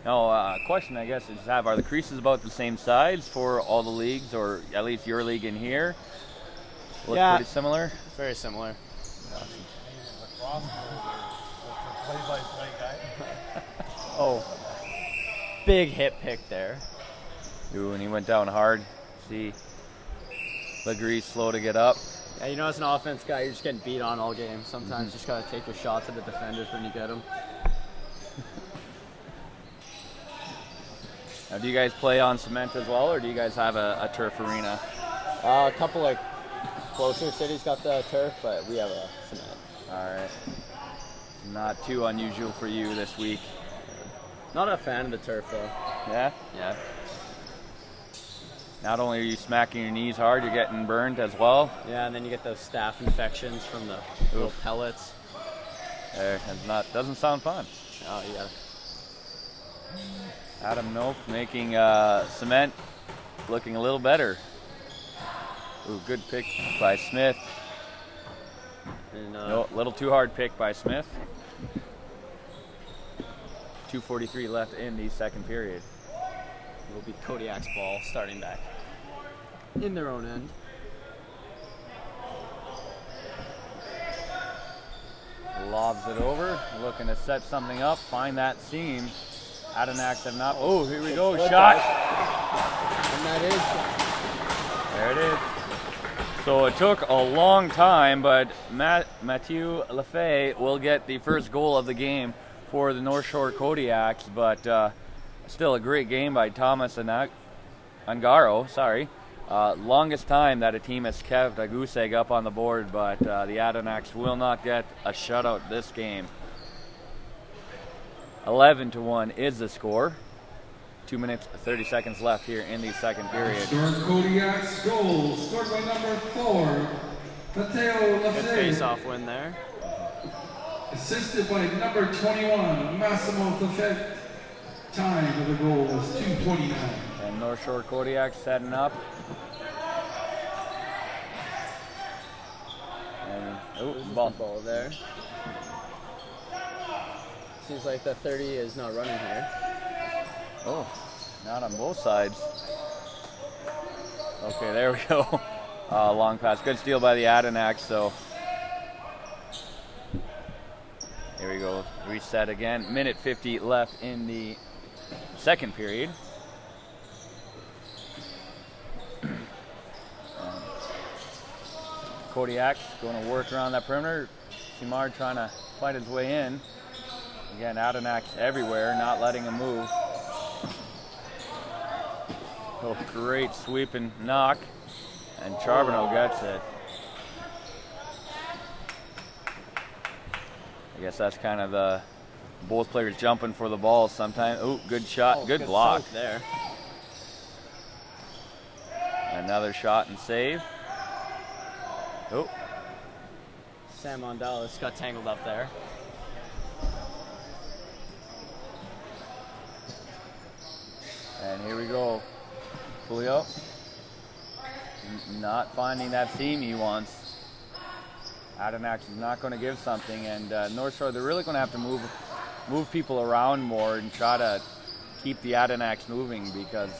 Now, question, I guess, is are the creases about the same size for all the leagues, or at least your league in here? Look pretty similar? Very similar. Play-by-play guy. Oh, big hit pick there. Ooh, and he went down hard. See, Legree's slow to get up. Yeah, you know, as an offense guy, you're just getting beat on all game. Sometimes you just got to take your shots at the defenders when you get them. Now, do you guys play on cement as well, or do you guys have a turf arena? A couple like closer cities got the turf, but we have a cement. All right. Not too unusual for you this week. Not a fan of the turf though. Yeah? Yeah. Not only are you smacking your knees hard, you're getting burned as well. Yeah, and then you get those staph infections from the little pellets. Doesn't sound fun. Oh, yeah. Adam Nope making cement looking a little better. Ooh, good pick by Smith. And, no, a little too hard pick by Smith. 2:43 left in the second period. It will be Kodiak's ball starting back in their own end. Lobs it over, looking to set something up, find that seam. Adenacks have not. Oh, here we go, shot. And that is. There it is. So it took a long time, but Mathieu Lefebvre will get the first goal of the game for the North Shore Kodiaks, but still a great game by Thomas Angaro. Sorry. Longest time that a team has kept a goose egg up on the board, but the Adenacks will not get a shutout this game. 11-1 is the score. 2 minutes, 30 seconds left here in the second period. North Kodiak's goal, scored by number 4, Mateo Good Lefebvre. face-off win there. Assisted by number 21, Massimo Lefebvre. Time of the goal was 2:29. And North Shore Kodiak setting up. And Ball there. Seems like the 30 is not running here. Oh, not on both sides. Okay, there we go. Long pass. Good steal by the Adenacks, so. Here we go. Reset again. Minute 50 left in the second period. Kodiak going to work around that perimeter. Simard trying to fight his way in. Again, Adenacks everywhere, not letting him move. Oh, great sweep and knock. And Charbonneau gets it. I guess that's kind of the both players jumping for the ball sometimes. Oh, good shot, good block there. Another shot and save. Oh. Sam Mondalis got tangled up there. And here we go. Julio. Not finding that seam he wants. Adenacks is not going to give something, and North Shore, they're really going to have to move people around more and try to keep the Adenacks moving, because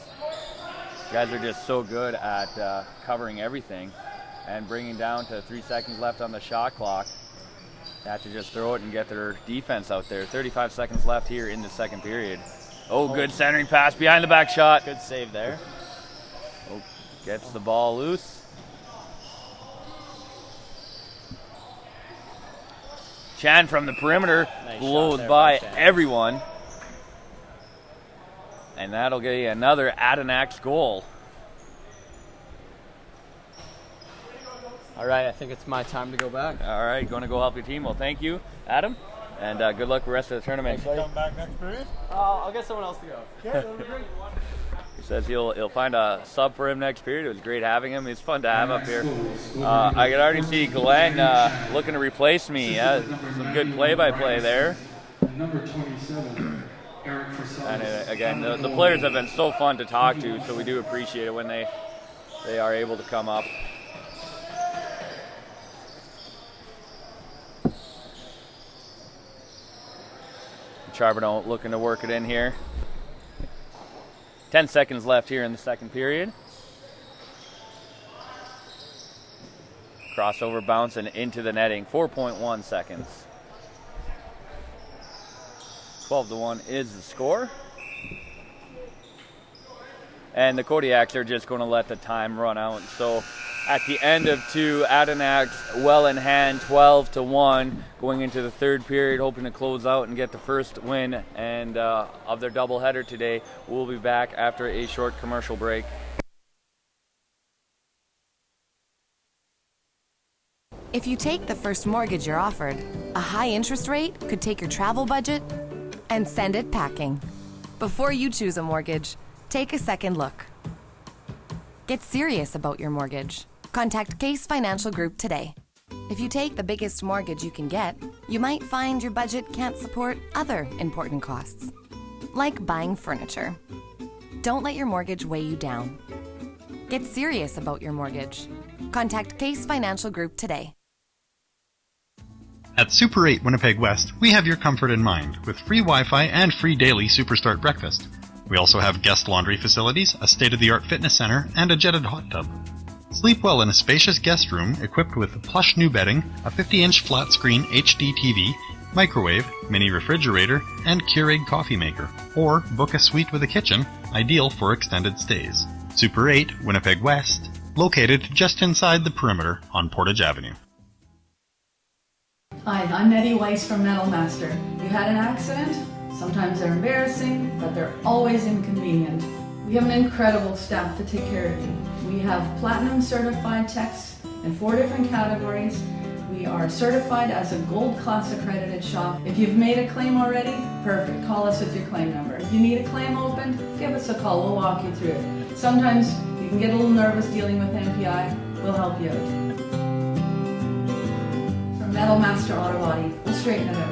guys are just so good at covering everything and bringing down to 3 seconds left on the shot clock. They have to just throw it and get their defense out there. 35 seconds left here in the second period. Oh, good centering pass behind the back shot. Good save there. Oh, gets the ball loose. Chan from the perimeter blows by everyone. And that'll get you another Adenacks goal. All right, I think it's my time to go back. All right, going to go help your team. Well, thank you, Adam. And good luck with the rest of the tournament. Come back next period? I'll get someone else to go. Yeah, that'll be great. He says he'll find a sub for him next period. It was great having him. He's fun to have up here. I can already see Glenn looking to replace me. Some good play-by-play there. Number 27, Eric Forsell. And again, the players have been so fun to talk to, so we do appreciate it when they are able to come up. Charbonneau looking to work it in here. 10 seconds left here in the second period. Crossover bounce and into the netting. 4.1 seconds. 12-1 is the score. And the Kodiaks are just going to let the time run out. So at the end of two, Adirondacks well in hand, 12-1, going into the third period, hoping to close out and get the first win and of their doubleheader today. We'll be back after a short commercial break. If you take the first mortgage you're offered, a high interest rate could take your travel budget and send it packing. Before you choose a mortgage, take a second look. Get serious about your mortgage. Contact Case Financial Group today. If you take the biggest mortgage you can get, you might find your budget can't support other important costs, like buying furniture. Don't let your mortgage weigh you down. Get serious about your mortgage. Contact Case Financial Group today. At Super 8 Winnipeg West, we have your comfort in mind with free Wi-Fi and free daily Superstart breakfast. We also have guest laundry facilities, a state-of-the-art fitness center, and a jetted hot tub. Sleep well in a spacious guest room equipped with plush new bedding, a 50-inch flat-screen HD TV, microwave, mini refrigerator, and Keurig coffee maker. Or book a suite with a kitchen, ideal for extended stays. Super 8 Winnipeg West, located just inside the perimeter on Portage Avenue. Hi, I'm Eddie Weiss from Metal Master. You had an accident? Sometimes they're embarrassing, but they're always inconvenient. We have an incredible staff to take care of you. We have platinum certified techs in 4 different categories. We are certified as a gold class accredited shop. If you've made a claim already, perfect. Call us with your claim number. If you need a claim opened, give us a call. We'll walk you through it. Sometimes you can get a little nervous dealing with MPI. We'll help you out. Metal Master Auto Body. We'll straighten it out.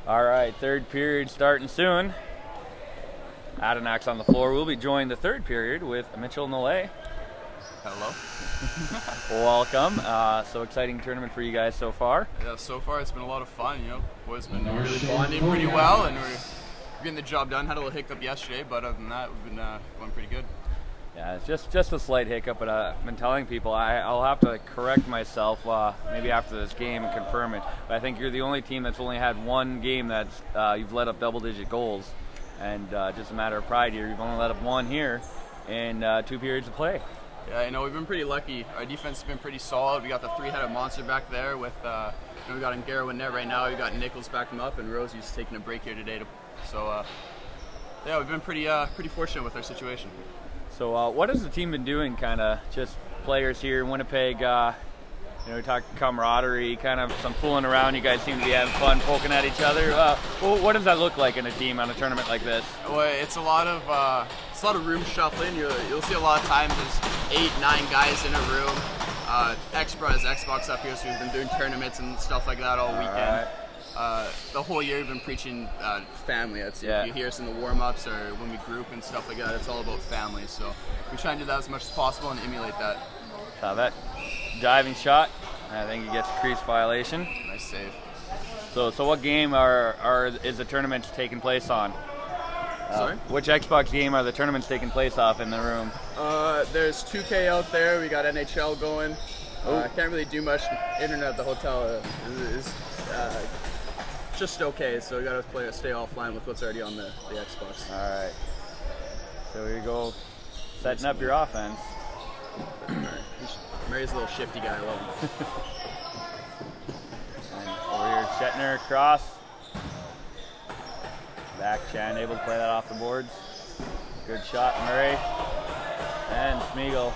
All right, third period starting soon. Adenax on the floor. We'll be joined the third period with Mitchell Nolay. Hello. Welcome. So exciting tournament for you guys so far. Yeah, so far it's been a lot of fun. Boys been really bonding pretty well, and we're getting the job done. Had a little hiccup yesterday, but other than that, we've been going pretty good. Yeah, it's just a slight hiccup, but I've been telling people I'll have to correct myself maybe after this game and confirm it. But I think you're the only team that's only had one game that you've let up double-digit goals, and just a matter of pride here, you've only let up one here in 2 periods of play. Yeah, we've been pretty lucky. Our defense has been pretty solid. We got the three-headed monster back there with, we got Ngaro in net right now. We got Nichols backing him up, and Rosie's taking a break here today. Yeah, we've been pretty fortunate with our situation. So what has the team been doing, kind of just players here in Winnipeg? We talked camaraderie, kind of some fooling around. You guys seem to be having fun poking at each other. What does that look like in a team on a tournament like this? Well, it's a lot of room shuffling. You'll see a lot of times there's 8, 9 guys in a room. Xbra has Xbox up here, so we've been doing tournaments and stuff like that all weekend. The whole year we've been preaching family. If you hear us in the warm-ups or when we group and stuff like that, it's all about family. So we try and do that as much as possible and emulate that. That diving shot, I think he gets a crease violation. Nice save. So what game is the tournament taking place on? Sorry? Which Xbox game are the tournaments taking place off in the room? There's 2K out there. We got NHL going. I can't really do much. Internet at the hotel is just okay, so we gotta stay offline with what's already on the Xbox. All right. So here you go, setting up your offense. Murray's a little shifty guy. I love him. And over here, Shetner across. Back, Chan able to play that off the boards. Good shot, Murray. And Smeagol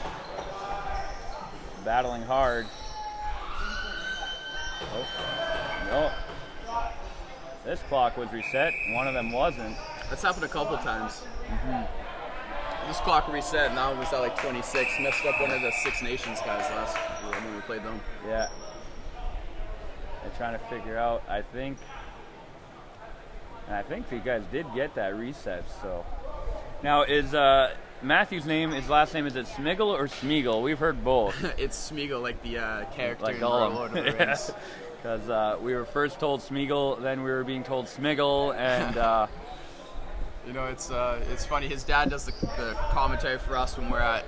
battling hard. Oh, no. This clock was reset. One of them wasn't. That's happened a couple times. This clock reset, and that was at like 26. Messed up one of the Six Nations guys last when we played them. Yeah. They're trying to figure out, I think you guys did get that reset, so. Now, is Matthew's name, his last name, is it Smeagol or Smeagol? We've heard both. It's Smeagol, like the character like in Lord of the Rings. Because we were first told Smeagol, then we were being told Smiggle, and it's funny. His dad does the commentary for us when we're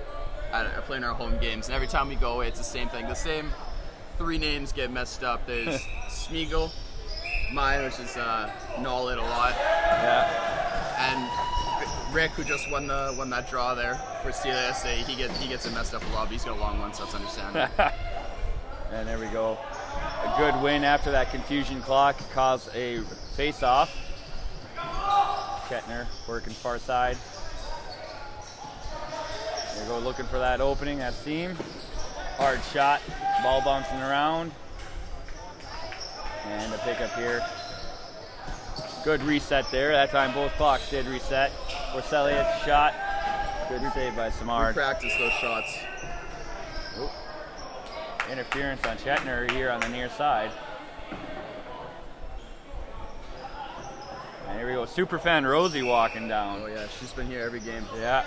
playing our home games, and every time we go away, it's the same thing. The same 3 names get messed up. There's Smeagol, mine, which is Nollet a lot, and Rick, who just won that draw there for CLSA. He gets it messed up a lot, but he's got a long one, so that's understandable. And there we go. A good win after that confusion clock caused a face-off. Kettner working far side. There we go, looking for that opening, that seam. Hard shot, ball bouncing around. And a pickup here. Good reset there. That time both clocks did reset. Porcellia's shot. Good save by Samard. We practice those shots. Oop. Interference on Shetner here on the near side. And here we go, superfan Rosie walking down. Oh yeah, she's been here every game. Yeah,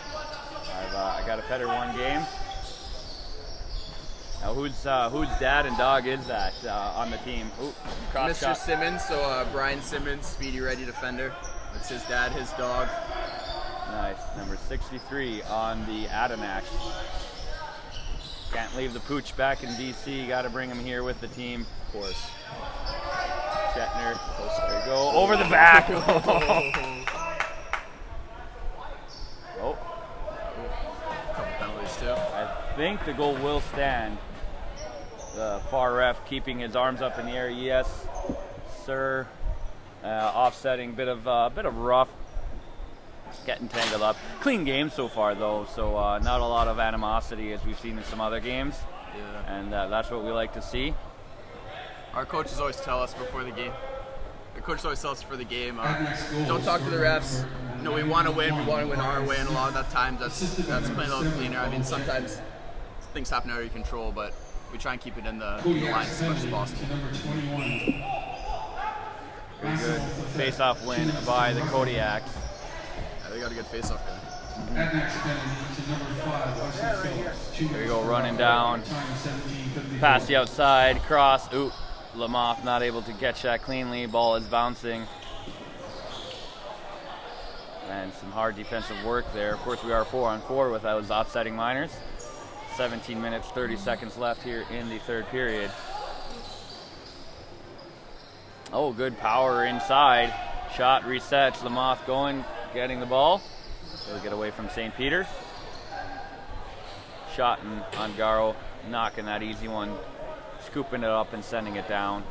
I got a pet her one game. Now whose dad and dog is that on the team? Ooh, Mr. shot. Simmons, so Brian Simmons, speedy, ready defender. That's his dad, his dog. Nice, number 63 on the Adenax. Can't leave the pooch back in BC. Got to bring him here with the team. Of course. Shetner, there you go, over the back. Oh. Couple penalties too. I think the goal will stand. The far ref keeping his arms up in the air. Yes, sir. Offsetting, bit of rough. Getting tangled up. Clean game so far, though, so not a lot of animosity as we've seen in some other games. Yeah. And that's what we like to see. Our coaches always tell us before the game. The coaches always tell us for the game, don't talk to the refs. We want to win. We want to win our way, and a lot of that times that's playing a little cleaner. I mean, sometimes things happen out of your control, but we try and keep it in the lines as much as possible. Very good face-off win by the Kodiaks. Yeah, they got a good face-off guy. At next penalty to number 5, Wesley Phillips. There you go, running down. Pass the outside, cross. Ooh, Lamoth not able to catch that cleanly. Ball is bouncing. And some hard defensive work there. Of course, we are 4-on-4 with those offsetting minors. 17 minutes, 30 seconds left here in the third period. Oh, good power inside. Shot resets. Lamoth going, getting the ball. They'll get away from St. Peter. Shot and Ongaro knocking that easy one, scooping it up and sending it down.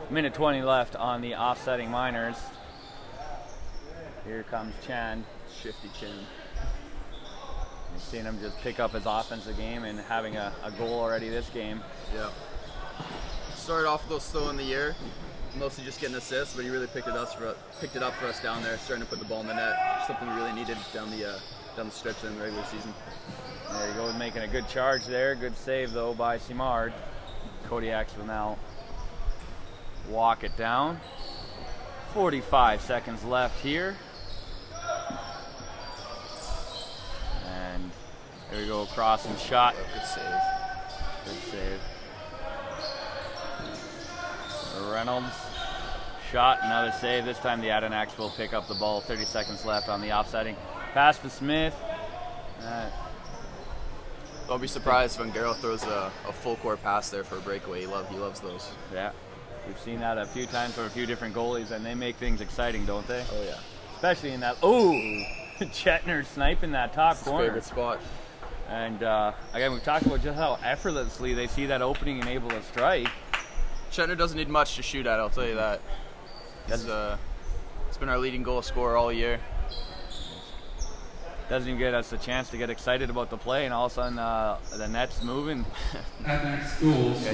Minute 20 left on the offsetting minors. Here comes Chan, Shifty Chan. You've seen him just pick up his offensive game and having a goal already this game. Yeah. Started off a little slow in the year, mostly just getting assists, but he really picked it up for us down there, starting to put the ball in the net. Something we really needed down the stretch in the regular season. There you go, making a good charge there. Good save though by Simard. Kodiaks will now walk it down. 45 seconds left here. And there we go, cross and shot. Good save. Good save. Reynolds, shot, another save. This time the Adenauks will pick up the ball. 30 seconds left on the offsetting. Pass to Smith. Don't be surprised when Garrow throws a full court pass there for a breakaway. He loves those. Yeah, we've seen that a few times from a few different goalies, and they make things exciting, don't they? Oh yeah. Especially in that. Oh, Chetner sniping that top It's corner. his favorite spot. And again, we've talked about just how effortlessly they see that opening and able to strike. Chetner doesn't need much to shoot at, I'll tell you that. He's been our leading goal scorer all year. Doesn't even get us a chance to get excited about the play, and all of a sudden the net's moving. Yeah,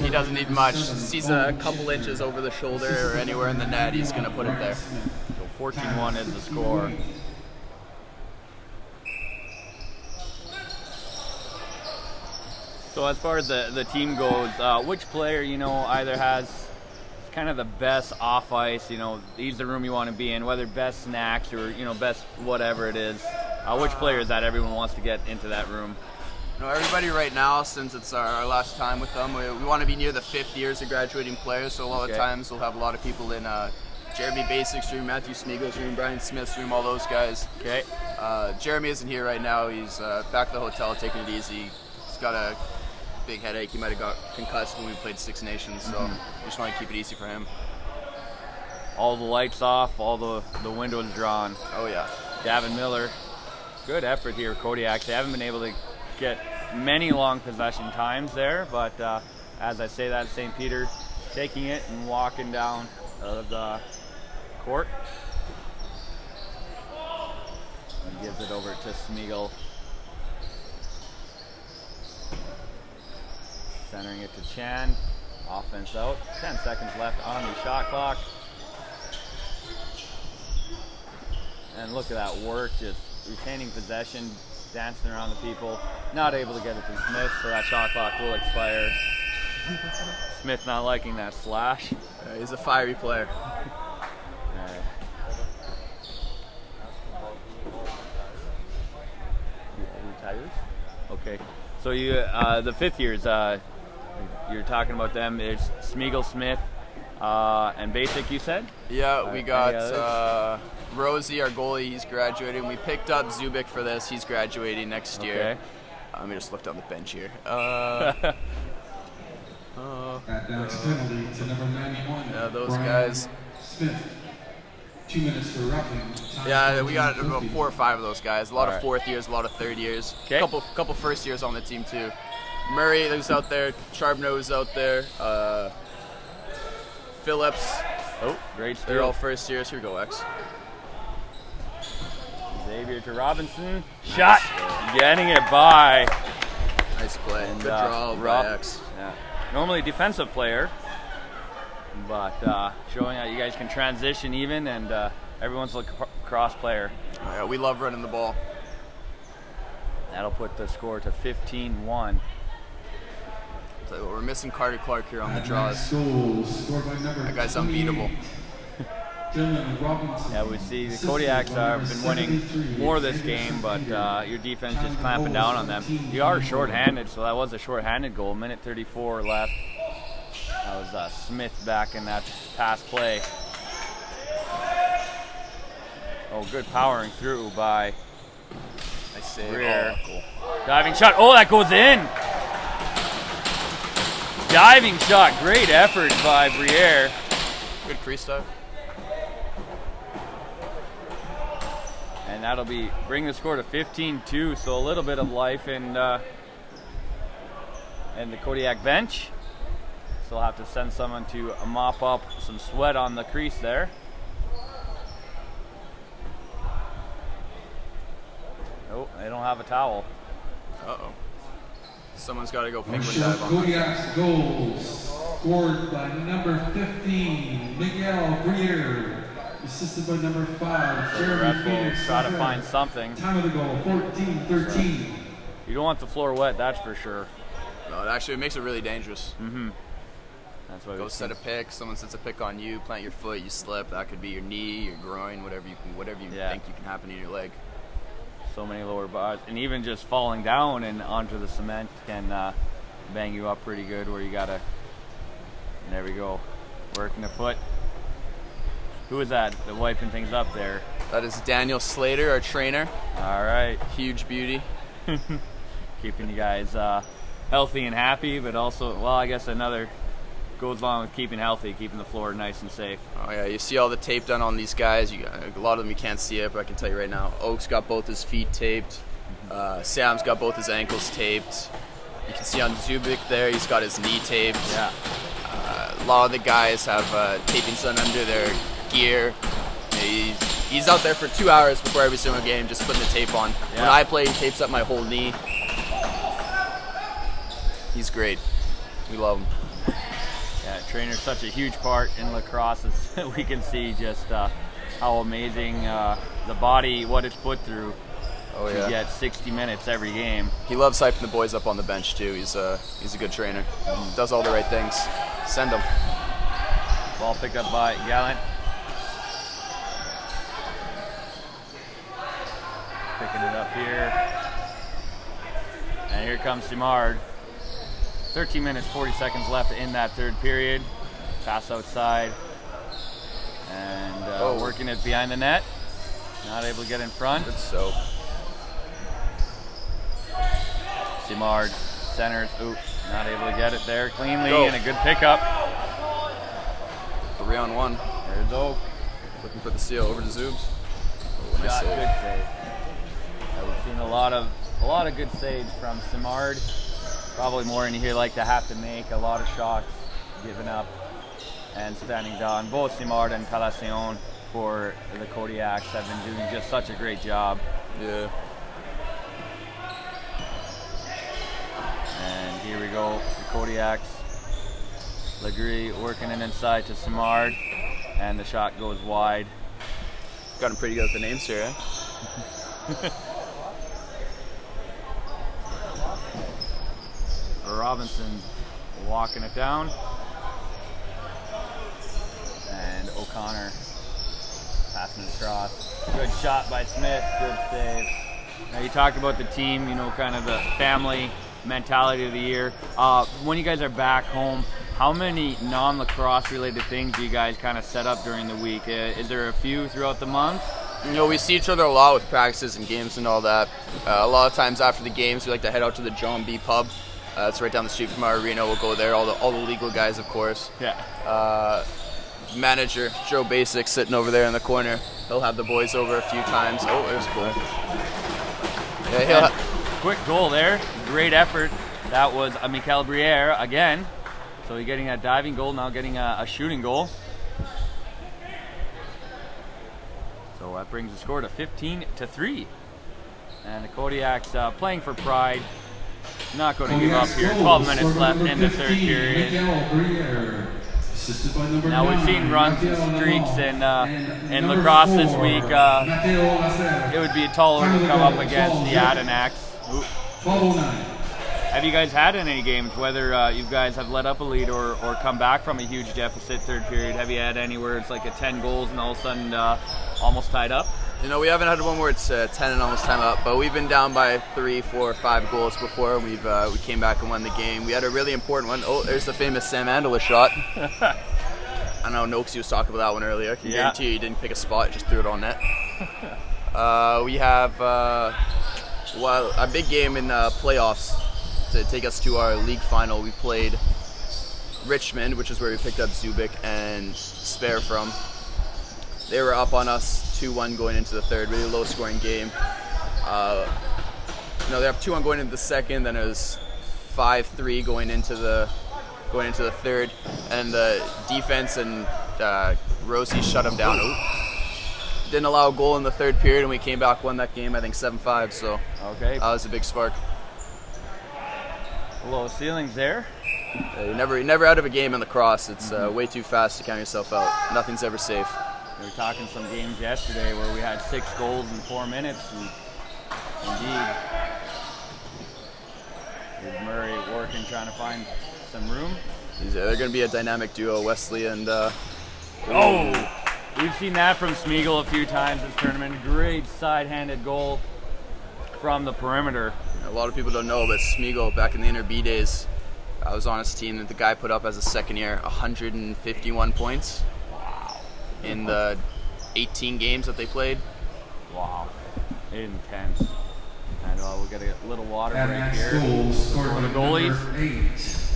he doesn't need much. Sees a couple inches over the shoulder or anywhere in the net, he's going to put it there. So 14-1 is the score. So as far as the team goes, which player, either has kind of the best off ice, he's the room you want to be in, whether best snacks or, best whatever it is. Which player is that everyone wants to get into that room? Everybody right now, since it's our last time with them, we want to be near the 5th years of graduating players, so a lot of times we'll have a lot of people in Jeremy Basic's room, Matthew Smeagol's room, Brian Smith's room, all those guys. Okay. Jeremy isn't here right now. He's back at the hotel taking it easy. He's got a big headache. He might have got concussed when we played Six Nations, so we just want to keep it easy for him. All the lights off, all the windows drawn. Oh yeah. Gavin Miller, good effort here, Kodiak. They haven't been able to get many long possession times there, but as I say that, St. Peter taking it and walking down the court. And gives it over to Smeagol. Centering it to Chan. Offense out. 10 seconds left on the shot clock. And look at that work, just retaining possession, dancing around the people. Not able to get it to Smith, so that shot clock will expire. Smith not liking that slash. He's a fiery player. Retires? Okay. So you, the 5th years, you're talking about them. There's Smeagol, Smith, and Basic, you said? Yeah, we got Rosie, our goalie, he's graduating. We picked up Zubik for this. He's graduating next year. Let me just look down the bench here. That's penalty to number 91. Yeah, those guys. Smith. 2 minutes for roughing. Yeah, we got about 4 or 5 of those guys. A lot of 4th years, a lot of 3rd years. Okay. Couple first years on the team too. Murray who's out there, Charbonneau who's out there, Phillips. Oh, great steal. They're all first years. Here we go, X. Xavier to Robinson. Shot. Getting it by. Nice play. Good draw by X. Yeah. Normally defensive player, but showing how you guys can transition even, and everyone's a cross player. Yeah, we love running the ball. That'll put the score to 15-1. tell you what, we're missing Carter Clark here on the draws. That guy's 28, unbeatable. Dylan Robinson. Yeah, we see the Kodiaks have been winning more this game, but your defense just clamping down on them. You are shorthanded, so that was a shorthanded goal. Minute 34 left. That was Smith back in that pass play. Oh, good powering through by Briere. Cool. Diving shot. Oh, that goes in. Diving shot. Great effort by Briere. Good crease dive. And that'll bring the score to 15-2. So a little bit of life in the Kodiak bench. Still have to send someone to mop up some sweat on the crease there. Oh, they don't have a towel. Uh-oh. Someone's got to go penguin Marshall dive on them. Kodiak's goals scored by number 15, Miguel Briere, assisted by number 5, So the Jeremy ref will Phoenix. try to find something. Time of the goal, 14-13. You don't want the floor wet, that's for sure. No, it makes it really dangerous. Mm-hmm. That's why Go set a pick. Someone sets a pick on you. Plant your foot. You slip. That could be your knee, your groin, whatever you think you can happen in your leg. So many lower bodies, and even just falling down and onto the cement can bang you up pretty good. Where you gotta. And there we go, working the foot. Who is that? The wiping things up there. That is Daniel Slater, our trainer. All right, huge beauty. Keeping you guys healthy and happy, but also, well, I guess another goes along with keeping healthy, keeping the floor nice and safe. Oh yeah, you see all the tape done on these guys. A lot of them you can't see it, but I can tell you right now, Oak's got both his feet taped. Sam's got both his ankles taped. You can see on Zubik there, he's got his knee taped. Yeah. A lot of the guys have tapings done under their gear. He's out there for 2 hours before every single game, just putting the tape on. Yeah. When I play, he tapes up my whole knee. He's great. We love him. Yeah, trainer's such a huge part in lacrosse. As we can see just how amazing the body, what it's put through to get 60 minutes every game. He loves hyping the boys up on the bench too. He's a good trainer. Does all the right things. Send him. Ball picked up by Gallant. Picking it up here. And here comes Simard. 13 minutes, 40 seconds left in that third period. Pass outside. And working it behind the net. Not able to get in front. Good soap. Simard centers. Oop, not able to get it there cleanly. And a good pickup. 3-on-1. There's Oak. Looking for the steal over to Zoobs. Oh, nice Shot, save. good save. Yeah, we've seen a lot of good saves from Simard. Probably more than you like to have to make. A lot of shots given up and standing down. Both Simard and Calacion for the Kodiaks have been doing just such a great job. Yeah. And here we go, the Kodiaks. Legree working it inside to Simard, and the shot goes wide. Got him pretty good with the names here, eh? Robinson walking it down. And O'Connor passing it across. Good shot by Smith, good save. Now you talked about the team, kind of the family mentality of the year. When you guys are back home, how many non-lacrosse related things do you guys kind of set up during the week? Is there a few throughout the month? We see each other a lot with practices and games and all that. A lot of times after the games, we like to head out to the John B. Pub. It's right down the street from our arena. We'll go there. All the legal guys, of course. Yeah. Manager Joe Basic sitting over there in the corner. He'll have the boys over a few times. Oh, there's a goal. Yeah, quick goal there. Great effort. That was Michael Briere again. So he's getting a diving goal, now getting a shooting goal. So that brings the score to 15-3. And the Kodiaks playing for pride. Not going to give up here. 12 minutes left in the third period. Now we've seen runs and streaks in lacrosse this week. It would be a tall order to come up against the Adenauers. Have you guys had in any games, whether you guys have let up a lead or come back from a huge deficit third period? Have you had any where it's like a 10 goals and all of a sudden almost tied up? You know, we haven't had one where it's 10 and almost time up, but we've been down by 3, 4, 5 goals before. We came back and won the game. We had a really important one. Oh, there's the famous Sam Andela shot. I know Noakesy was talking about that one earlier. I can guarantee you he didn't pick a spot, he just threw it on net. We have a big game in playoffs to take us to our league final. We played Richmond, which is where we picked up Zubik and Spare from. They were up on us 2-1 going into the third, really low scoring game. They're up 2-1 going into the second, then it was 5-3 going into the third, and the defense and Rosie shut them down. Didn't allow a goal in the third period, and we came back, won that game, I think 7-5, so that was a big spark. Low ceilings there. You're never out of a game in lacrosse. It's way too fast to count yourself out. Nothing's ever safe. We were talking some games yesterday where we had 6 goals in 4 minutes. Indeed. With Murray working, trying to find some room. They're going to be a dynamic duo, Wesley and... We've seen that from Smeagol a few times this tournament. Great side-handed goal from the perimeter. A lot of people don't know, but Smeagol, back in the Inter B days, I was on his team that the guy put up as a second year 151 points. Wow. In the 18 games that they played. Wow. Intense. And we'll get a little water break here for the goalies.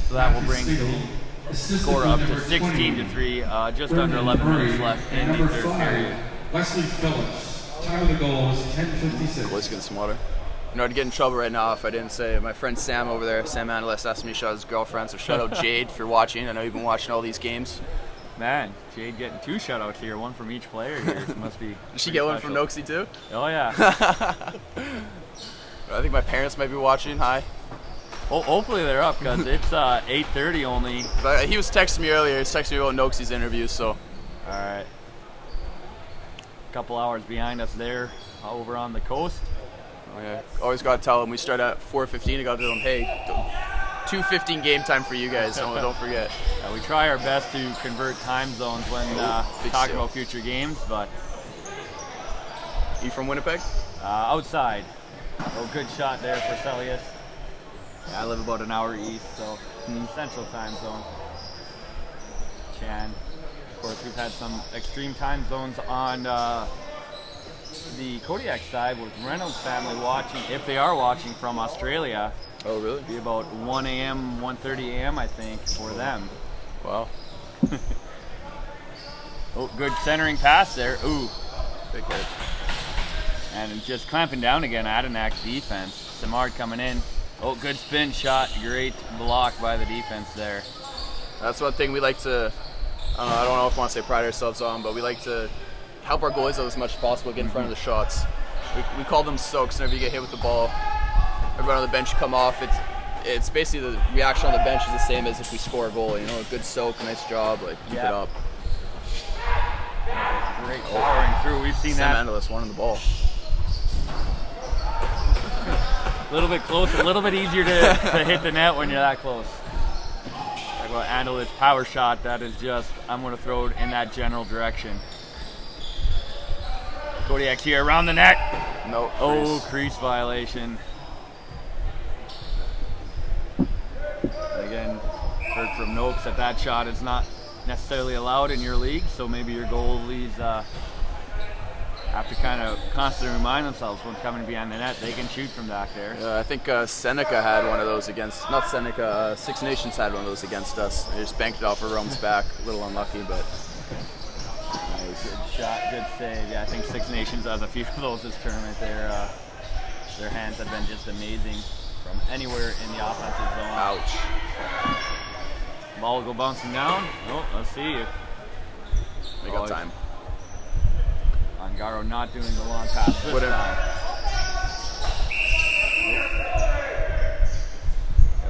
So that will bring the score up to 16-3, just under 11 minutes left in the third period. Wesley Phillips, time of the goal is 10:56. Let's get some water. You know, I'd get in trouble right now if I didn't say my friend Sam over there, Sam Angeles, asked me to shout out his girlfriend, so shout out Jade if you're watching. I know you've been watching all these games. Man, Jade getting 2 shout-outs here, 1 from each player here. It must be Did she get one from Noakesy too? Oh, yeah. I think my parents might be watching. Hi. Well, hopefully they're up, because it's 8:30 only. But he was texting me earlier. He was texting me about Noaksy's interview, so. All right. A couple hours behind us there, over on the coast. Oh, yeah. Always got to tell them we start at 4:15. I got to tell them, hey, 2:15 game time for you guys. Don't forget. Yeah, we try our best to convert time zones when talking about future games, but. You from Winnipeg? Outside. Oh, good shot there for Celius. Yeah, I live about an hour east, so Central Time Zone. Chan. Of course, we've had some extreme time zones on the Kodiak side with Reynolds family watching, if they are watching from Australia. Oh, really? It'll be about 1 a.m., 1:30 a.m., I think, for them. Wow. Oh, good centering pass there. Ooh. Big hit. And just clamping down again, Adenak's defense. Simard coming in. Oh, good spin shot. Great block by the defense there. That's one thing we like to, I don't know if I want to say pride ourselves on, but we like to help our goalies out as much as possible, get in front of the shots. We call them soaks. Whenever you get hit with the ball, everyone on the bench come off. It's basically the reaction on the bench is the same as if we score a goal. You know, a good soak, nice job, like keep it up. Great powering through. We've seen that. Sam Angeles wanting the ball. A little bit close, a little bit easier to hit the net when you're that close. Talk about Angelis' power shot. That is just, I'm going to throw it in that general direction. Kodiak's here around the net. No. Oh, crease violation. Again, heard from Noakes that shot is not necessarily allowed in your league, so maybe your goalies have to kind of constantly remind themselves when coming behind the net, they can shoot from back there. I think Seneca had one of those against, not Seneca, Six Nations had one of those against us. They just banked it off of Rome's back. A little unlucky, but nice. Good shot, good save. Yeah, I think Six Nations has a few of those this tournament. Their hands have been just amazing from anywhere in the offensive zone. Ouch. Ball will go bouncing down. Oh, let's see. They got time. Angaro not doing the long pass this time.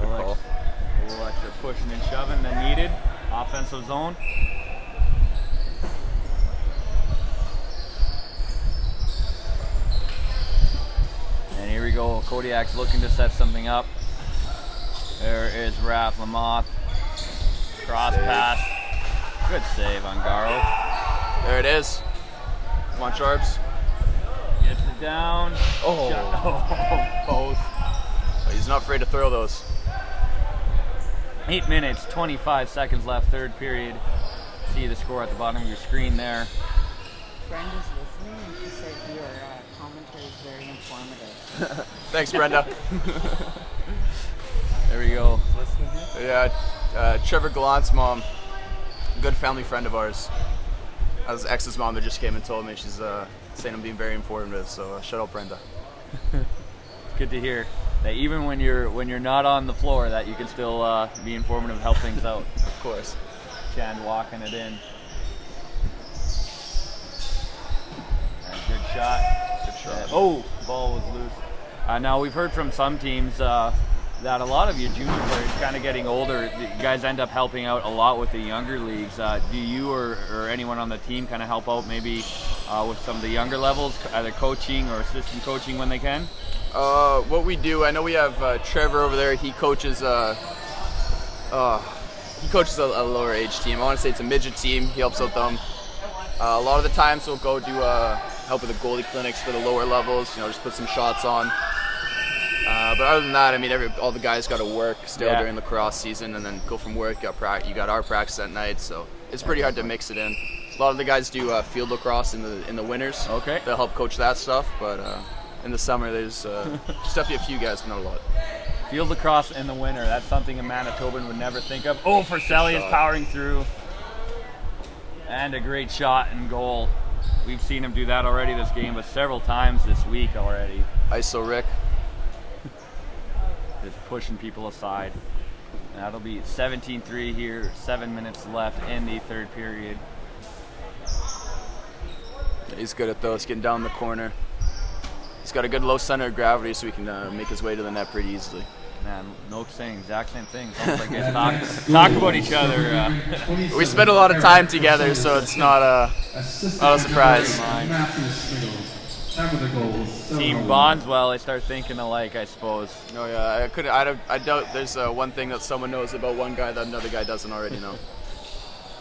A little extra pushing and shoving than needed. Offensive zone. And here we go. Kodiak's looking to set something up. There is Raph Lamoth. Cross pass. Good save on Garo. There it is. Come on, Sharps. Gets it down. Oh. Post. He's not afraid to throw those. 8 minutes, 25 seconds left, third period. See the score at the bottom of your screen there. Brenda's listening and she said your commentary is very informative. Thanks, Brenda. There we go. Yeah, Trevor Gallant's mom, good family friend of ours. That was ex's mom that just came and told me. She's saying I'm being very informative, so shout out Brenda. It's good to hear that even when you're not on the floor, that you can still be informative and help things out. Of course. Chand walking it in. And good shot. Good shot. Oh, ball was loose. Now we've heard from some teams that a lot of your junior players kind of getting older. You guys end up helping out a lot with the younger leagues. Do you or anyone on the team kind of help out maybe with some of the younger levels, either coaching or assistant coaching when they can? What we do, I know we have Trevor over there. He coaches a lower age team. I want to say it's a midget team. He helps out them. A lot of the times we'll go do help with the goalie clinics for the lower levels. Just put some shots on. But other than that, I mean, all the guys got to work still during lacrosse season, and then go from work. You got our practice at night, so it's pretty hard to mix it in. A lot of the guys do field lacrosse in the winters. Okay. They'll help coach that stuff, but in the summer there's just a few guys, but not a lot. Field lacrosse in the winter, that's something a Manitoban would never think of. Oh, Forselli is powering through. And a great shot and goal. We've seen him do that already this game, but several times this week already. ISO Rick. Just pushing people aside. And that'll be 17-3 here, 7 minutes left in the third period. He's good at those, getting down the corner. He's got a good low center of gravity, so he can make his way to the net pretty easily. Man, no saying exact same thing. Sounds like guys talk about each other. We spend a lot of time together, so it's not a surprise. Team bonds well. They start thinking alike, I suppose. Oh yeah, I doubt there's one thing that someone knows about one guy that another guy doesn't already know.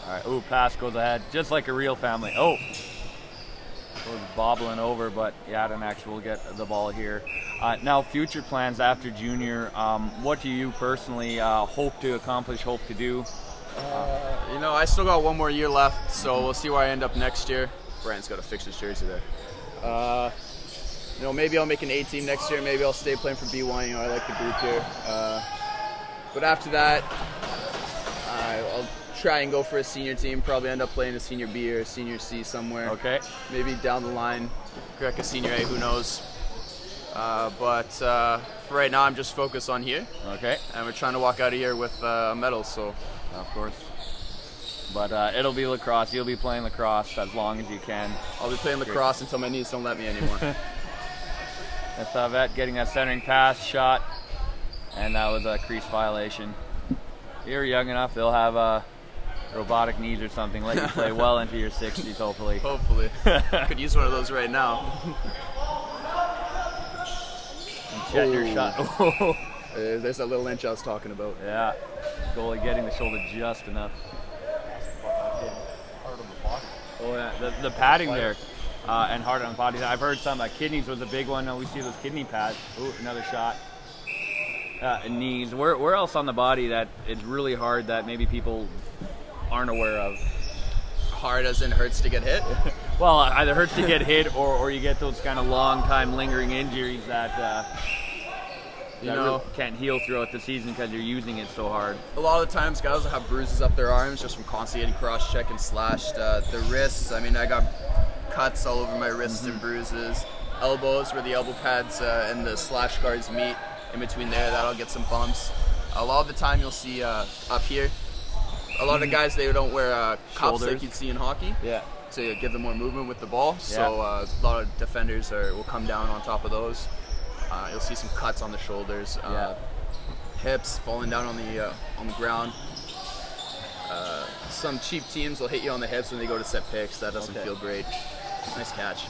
All right, ooh, pass goes ahead, just like a real family. Oh, was bobbling over, but Yadanak will get the ball here. Now, future plans after junior. What do you personally hope to accomplish? Hope to do? I still got one more year left, so we'll see where I end up next year. Brian's got to fix his jersey there. Maybe I'll make an A team next year. Maybe I'll stay playing for B1. I like the group here. But after that, I'll try and go for a senior team. Probably end up playing a senior B or a senior C somewhere. Okay. Maybe down the line, crack a senior A. Who knows? But for right now, I'm just focused on here. Okay. And we're trying to walk out of here with a medal. So. Of course. But it'll be lacrosse. You'll be playing lacrosse as long as you can. I'll be playing lacrosse until my knees don't let me anymore. That's Savette getting that centering pass shot, and that was a crease violation. If you're young enough, they'll have robotic knees or something. Let you play well into your 60s, hopefully. Hopefully. Could use one of those right now. Check your shot. There's that little inch I was talking about. Yeah. Goalie getting the shoulder just enough. Oh yeah, the padding there, and hard on bodies. I've heard some kidneys was a big one. We see those kidney pads. Ooh, another shot. Knees. Where else on the body that it's really hard that maybe people aren't aware of? Hard as in hurts to get hit? Well, either hurts to get hit or you get those kind of long time lingering injuries that really can't heal throughout the season because you're using it so hard. A lot of the times guys will have bruises up their arms just from constantly getting cross-checked and slashed. The wrists, I mean, I got cuts all over my wrists and bruises. Elbows where the elbow pads and the slash guards meet, in between there, that'll get some bumps. A lot of the time you'll see up here, a lot of guys, they don't wear cups like you'd see in hockey. Yeah. To give them more movement with the ball. So a lot of defenders will come down on top of those. You'll see some cuts on the shoulders, hips falling down on the ground. Some cheap teams will hit you on the hips when they go to set picks. That doesn't feel great. Nice catch.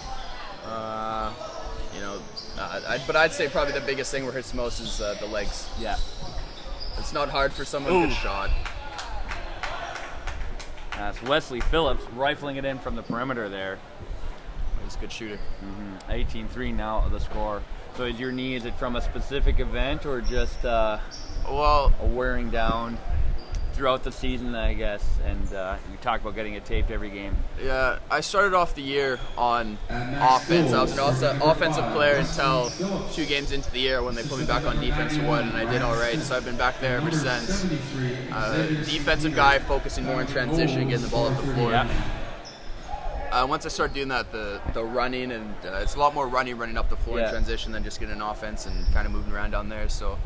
But I'd say probably the biggest thing where it hurts most is the legs. Yeah. It's not hard for someone to shot. That's Wesley Phillips rifling it in from the perimeter there. He's a good shooter. 18-3 now the score. So is your knee, is it from a specific event or just a wearing down throughout the season, I guess? And you talk about getting it taped every game. Yeah, I started off the year on offense. I was an offensive player until 2 games into the year when they put me back on defense for 1, and I did all right. So I've been back there ever since. Defensive guy, focusing more on transition, getting the ball up the floor. Yeah. Once I started doing that, the running, and it's a lot more running up the floor in transition than just getting an offense and kind of moving around down there. So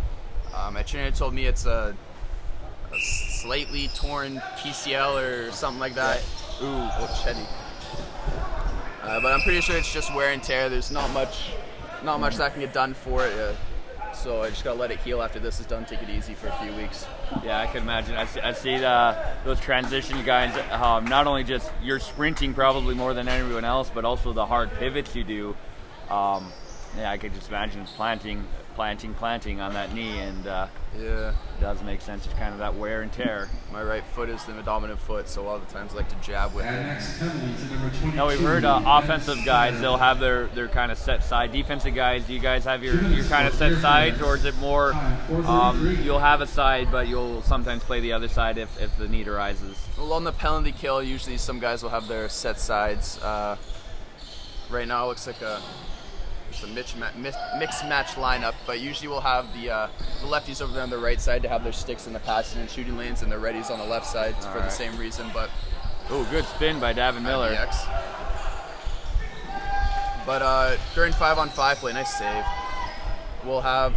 my trainer told me it's a slightly torn PCL or something like that. Chetty. But I'm pretty sure it's just wear and tear. There's not much that can get done for it. So I just gotta let it heal after this is done. Take it easy for a few weeks. Yeah, I can imagine. I see those transition guys. Not only just you're sprinting probably more than everyone else, but also the hard pivots you do. I could just imagine planting on that knee, and it does make sense. It's kind of that wear and tear. My right foot is the dominant foot, so a lot of the times I like to jab with it. Now we've heard offensive guys, they'll have their kind of set side. Defensive guys, do you guys have your kind of set sides, or is it more you'll have a side, but you'll sometimes play the other side if the need arises? Well, on the penalty kill, usually some guys will have their set sides. Right now it looks like a mixed match lineup, but usually we'll have the lefties over there on the right side to have their sticks in the passing and shooting lanes, and the righties on the left side for the same reason. But good spin by Davin Miller. But during 5-on-5 play, nice save. We'll have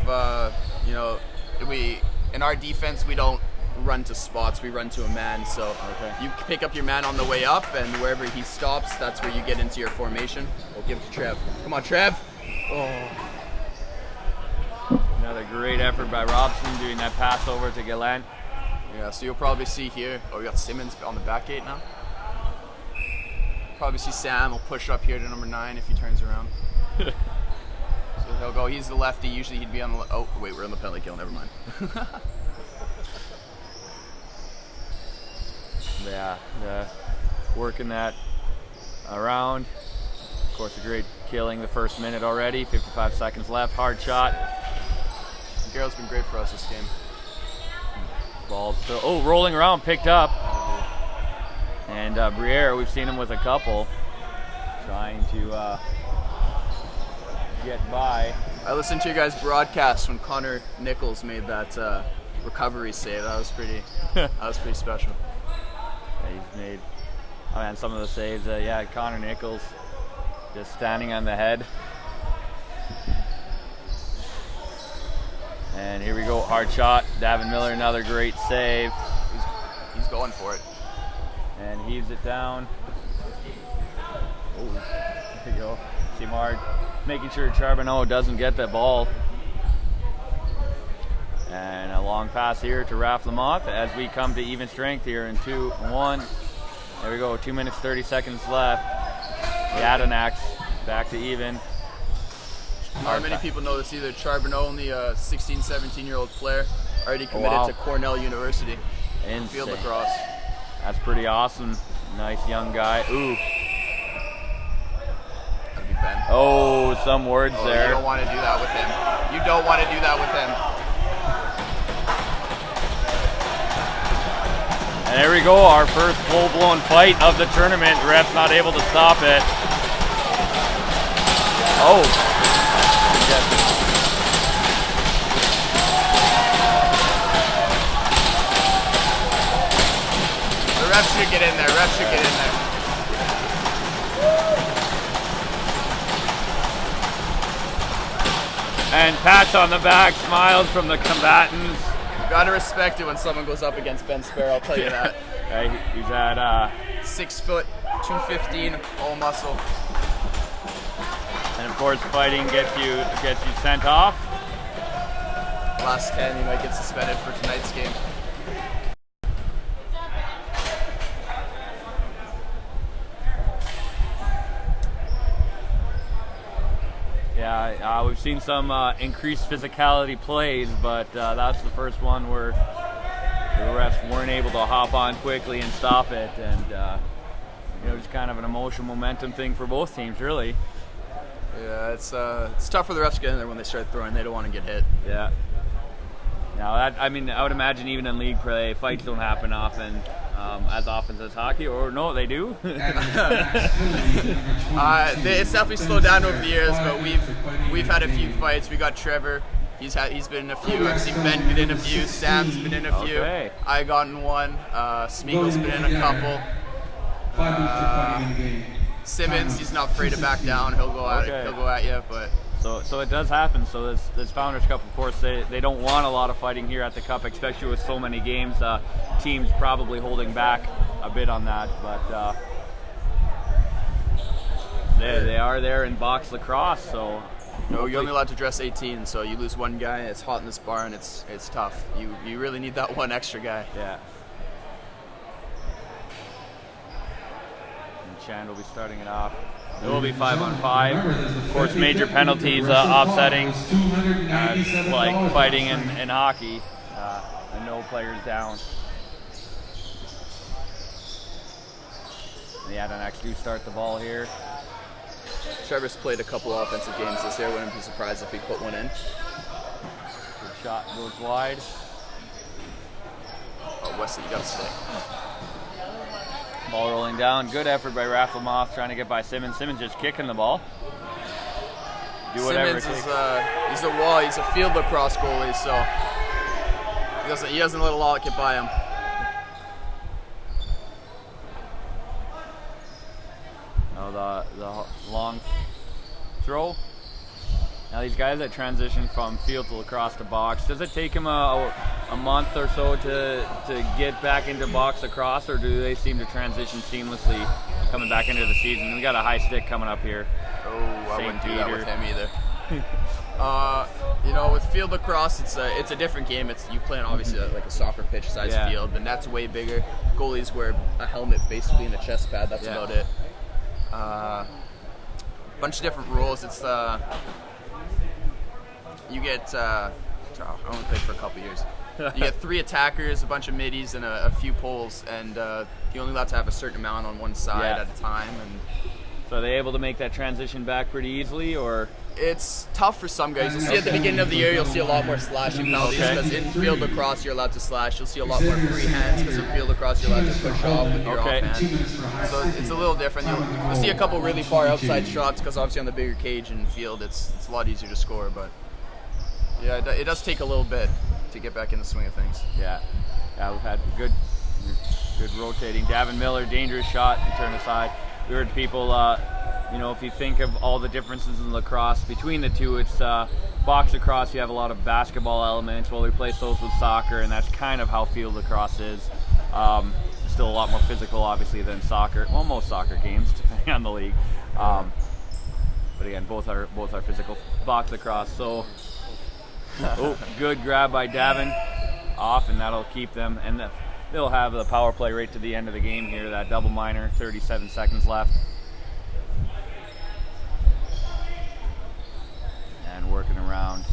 in our defense we don't run to spots, we run to a man. So you pick up your man on the way up, and wherever he stops, that's where you get into your formation. We'll give it to Trev. Come on, Trev. Another great effort by Robson doing that pass over to Gallant. Yeah, so you'll probably see here, we got Simmons on the back gate now. Probably see Sam will push up here to number 9 if he turns around. So he'll go, he's the lefty, usually he'd be on the, oh wait, we're on the penalty kill, never mind. Working that around. Of course, a great killing the first minute already. 55 seconds left. Hard shot. Garrett's been great for us this game. Ball's still rolling around, picked up. And Briere, we've seen him with a couple, trying to get by. I listened to your guys' broadcast when Connor Nichols made that recovery save. That was pretty. That was pretty special. He's made some of the saves. Connor Nichols just standing on the head. And here we go, hard shot. Davin Miller, another great save. He's going for it. And heaves it down. There you go. Simard making sure Charbonneau doesn't get that ball. And a long pass here to Raph Lamotte as we come to even strength here in 2-1. There we go, 2 minutes, 30 seconds left. Yadanax back to even. Not many people know this either. Charbonneau, only a 16, 17-year-old player, already committed to Cornell University in field lacrosse. That's pretty awesome. Nice young guy. Ooh. That'd be Ben. Oh, some words there. You don't want to do that with him. You don't want to do that with him. And there we go, our first full-blown fight of the tournament. The ref's not able to stop it. Oh. The ref should get in there. Ref should get in there. And pats on the back, smiles from the combatants. Gotta respect it when someone goes up against Ben Sparrow, I'll tell you that. He's at 6 foot, 215, all muscle. And of course, fighting gets you sent off. Last 10, you might get suspended for tonight's game. Yeah, we've seen some increased physicality plays, but that's the first one where the refs weren't able to hop on quickly and stop it, and just kind of an emotional momentum thing for both teams, really. Yeah, it's tough for the refs to get in there when they start throwing. They don't want to get hit. Yeah. Now, I would imagine even in league play, fights don't happen often, as often as hockey, or no, they do. It's definitely slowed down over the years, but we've had a few fights. We got Trevor. He's been in a few. I've seen Ben get in a few. Sam's been in a few. Okay. I got in one. Smeagol's been in a couple. 5 minutes for fighting in the game. Simmons, he's not afraid to back down. He'll go at it. He'll go at you, but. So it does happen. So this Founders Cup, of course, they don't want a lot of fighting here at the Cup, especially with so many games. Teams probably holding back a bit on that, but they are there in box lacrosse. So no, you're only allowed to dress 18. So you lose one guy. It's hot in this bar, and it's tough. You really need that one extra guy. Yeah. And Chand will be starting it off. It will be 5-on-5. Of course, major penalties offsetting, like fighting in hockey, and no players down. The Adirondacks do start the ball here. Trevor's played a couple offensive games this year. Wouldn't be surprised if he put one in. Good shot goes wide. Oh, Wesley, you got to stay. Ball rolling down. Good effort by Rafflemoff trying to get by Simmons. Simmons just kicking the ball. Do whatever Simmons it takes. he's a wall. He's a field lacrosse goalie, so he doesn't let a lot get by him. Oh, the long throw. Now these guys that transition from field to lacrosse to box, does it take them a month or so to get back into box lacrosse, or do they seem to transition seamlessly coming back into the season? We got a high stick coming up here. Oh, I wouldn't do that with him either. With field lacrosse, it's a different game. You play on obviously like a soccer pitch size field, but net's way bigger. Goalies wear a helmet basically in the chest pad. That's about it. Bunch of different rules. It's you get I only played for a couple years. You get 3 attackers, a bunch of middies, and a few poles, and you're only allowed to have a certain amount on one side at a time. And so are they able to make that transition back pretty easily, or? It's tough for some guys. You'll see at the beginning of the year, you'll see a lot more slashing penalties because in field lacrosse you're allowed to slash. You'll see a lot more free hands because in field lacrosse you're allowed to push off with your offhand. So it's a little different. You'll see a couple really far outside shots because obviously on the bigger cage in field it's a lot easier to score. But yeah, it does take a little bit to get back in the swing of things. Yeah, we've had good rotating. Davin Miller, dangerous shot, and turn aside. We heard people, if you think of all the differences in lacrosse between the two, it's box lacrosse, you have a lot of basketball elements. Well, we replace those with soccer, and that's kind of how field lacrosse is. Still a lot more physical, obviously, than soccer. Well, most soccer games, depending on the league. But again, both are physical. Box lacrosse. So, good grab by Davin, off, and that'll keep them. And they'll have the power play right to the end of the game here. That double minor, 37 seconds left. And working around.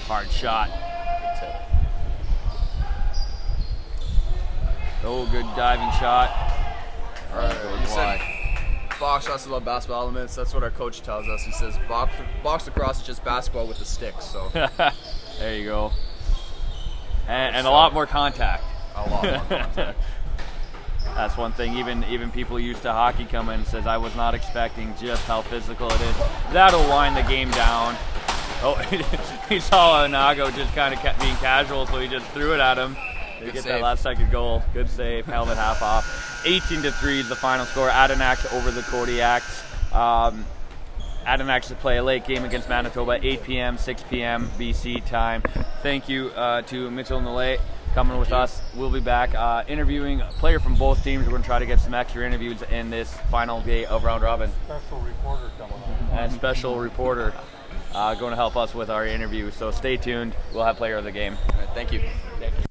Hard shot. Oh, good diving shot. You said box shots is about basketball elements. That's what our coach tells us. He says box lacrosse is just basketball with a stick. So there you go. And a lot more contact. A lot more contact. That's one thing. Even people used to hockey come in and says, I was not expecting just how physical it is. That'll wind the game down. Oh, he saw Nago just kind of being casual, so he just threw it at him to get that last second goal. Good save. Helmet half off. 18-3 is the final score. Adirondacks over the Kodiaks. Adirondacks to play a late game against Manitoba, 8 p.m., 6 p.m. BC time. Thank you to Mitchell Nalay coming with us. We'll be back interviewing a player from both teams. We're going to try to get some extra interviews in this final day of round robin. Special reporter coming on. And special reporter going to help us with our interview. So stay tuned. We'll have player of the game. All right, thank you. Thank you.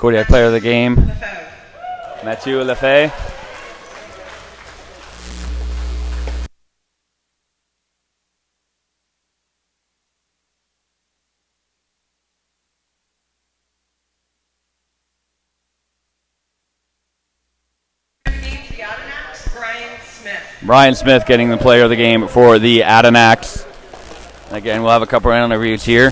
Kodiak player of the game, Mathieu Lefebvre. Brian Smith getting the player of the game for the Adenacks. Again, we'll have a couple of interviews here.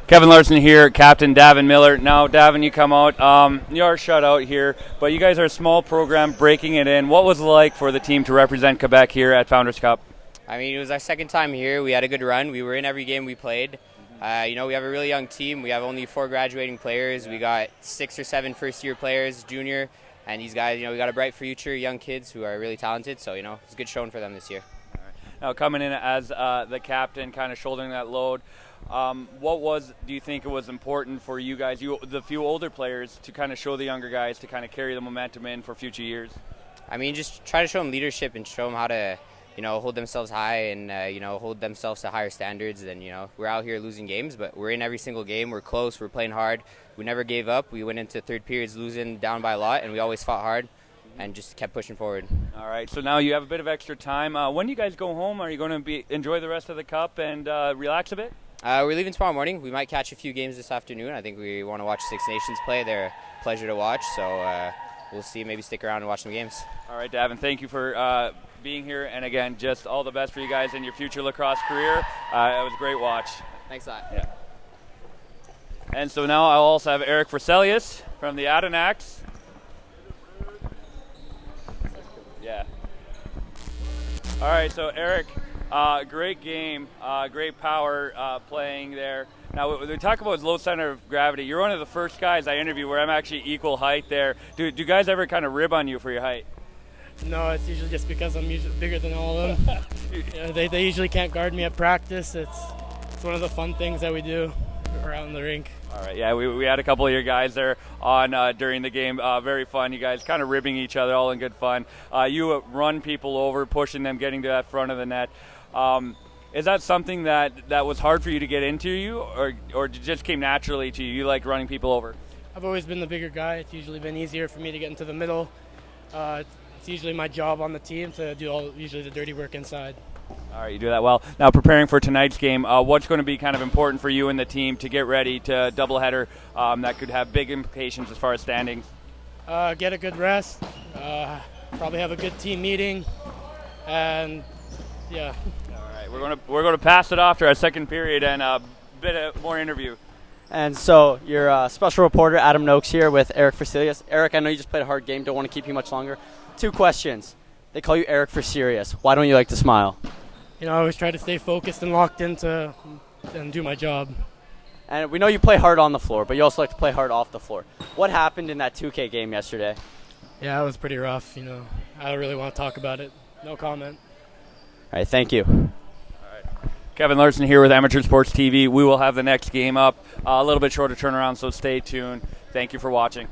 Kevin Larson here, Captain Davin Miller. Now, Davin, you come out. You're a shutout here, but you guys are a small program breaking it in. What was it like for the team to represent Quebec here at Founders Cup? I mean, it was our second time here. We had a good run. We were in every game we played. We have a really young team. We have only 4 graduating players. We got 6 or 7 first-year players, junior, and these guys, we got a bright future, young kids who are really talented. So, it's a good showing for them this year. All right. Now, coming in as the captain, kind of shouldering that load, do you think it was important for you guys, the few older players, to kind of show the younger guys to kind of carry the momentum in for future years? I mean, just try to show them leadership and show them how to, hold themselves high and, hold themselves to higher standards. And, we're out here losing games, but we're in every single game. We're close. We're playing hard. We never gave up. We went into third periods losing down by a lot, and we always fought hard and just kept pushing forward. All right, so now you have a bit of extra time. When do you guys go home? Are you going to enjoy the rest of the Cup and relax a bit? We're leaving tomorrow morning. We might catch a few games this afternoon. I think we want to watch Six Nations play. They're a pleasure to watch, so we'll see. Maybe stick around and watch some games. All right, Davin, thank you for being here. And again, just all the best for you guys in your future lacrosse career. It was a great watch. Thanks a lot. Yeah. And so now I'll also have Eric Friselius from the Adenacks. Yeah. All right, so Eric, great game, great power playing there. Now, we talk about low center of gravity. You're one of the first guys I interview where I'm actually equal height there. Do guys ever kind of rib on you for your height? No, it's usually just because I'm usually bigger than all of them. They usually can't guard me at practice. It's one of the fun things that we do around the rink. All right, yeah, we had a couple of your guys there on during the game. Very fun. You guys kind of ribbing each other, all in good fun. You run people over, pushing them, getting to that front of the net. Is that something that was hard for you to get into you, or it just came naturally to you? You like running people over? I've always been the bigger guy. It's usually been easier for me to get into the middle. It's usually my job on the team to do usually the dirty work inside. All right, you do that well. Now, preparing for tonight's game, what's going to be kind of important for you and the team to get ready to doubleheader that could have big implications as far as standings? Get a good rest, probably have a good team meeting, and yeah. All right, we're going to pass it off to our second period and a bit of more interview. And so your special reporter Adam Noakes here with Eric Friselius. Eric, I know you just played a hard game. Don't want to keep you much longer. 2 questions. They call you Eric for serious. Why don't you like to smile? I always try to stay focused and locked into and do my job. And we know you play hard on the floor, but you also like to play hard off the floor. What happened in that 2K game yesterday? Yeah, it was pretty rough. I don't really want to talk about it. No comment. All right, thank you. Kevin Larson here with Amateur Sports TV. We will have the next game up a little bit shorter turnaround, so stay tuned. Thank you for watching.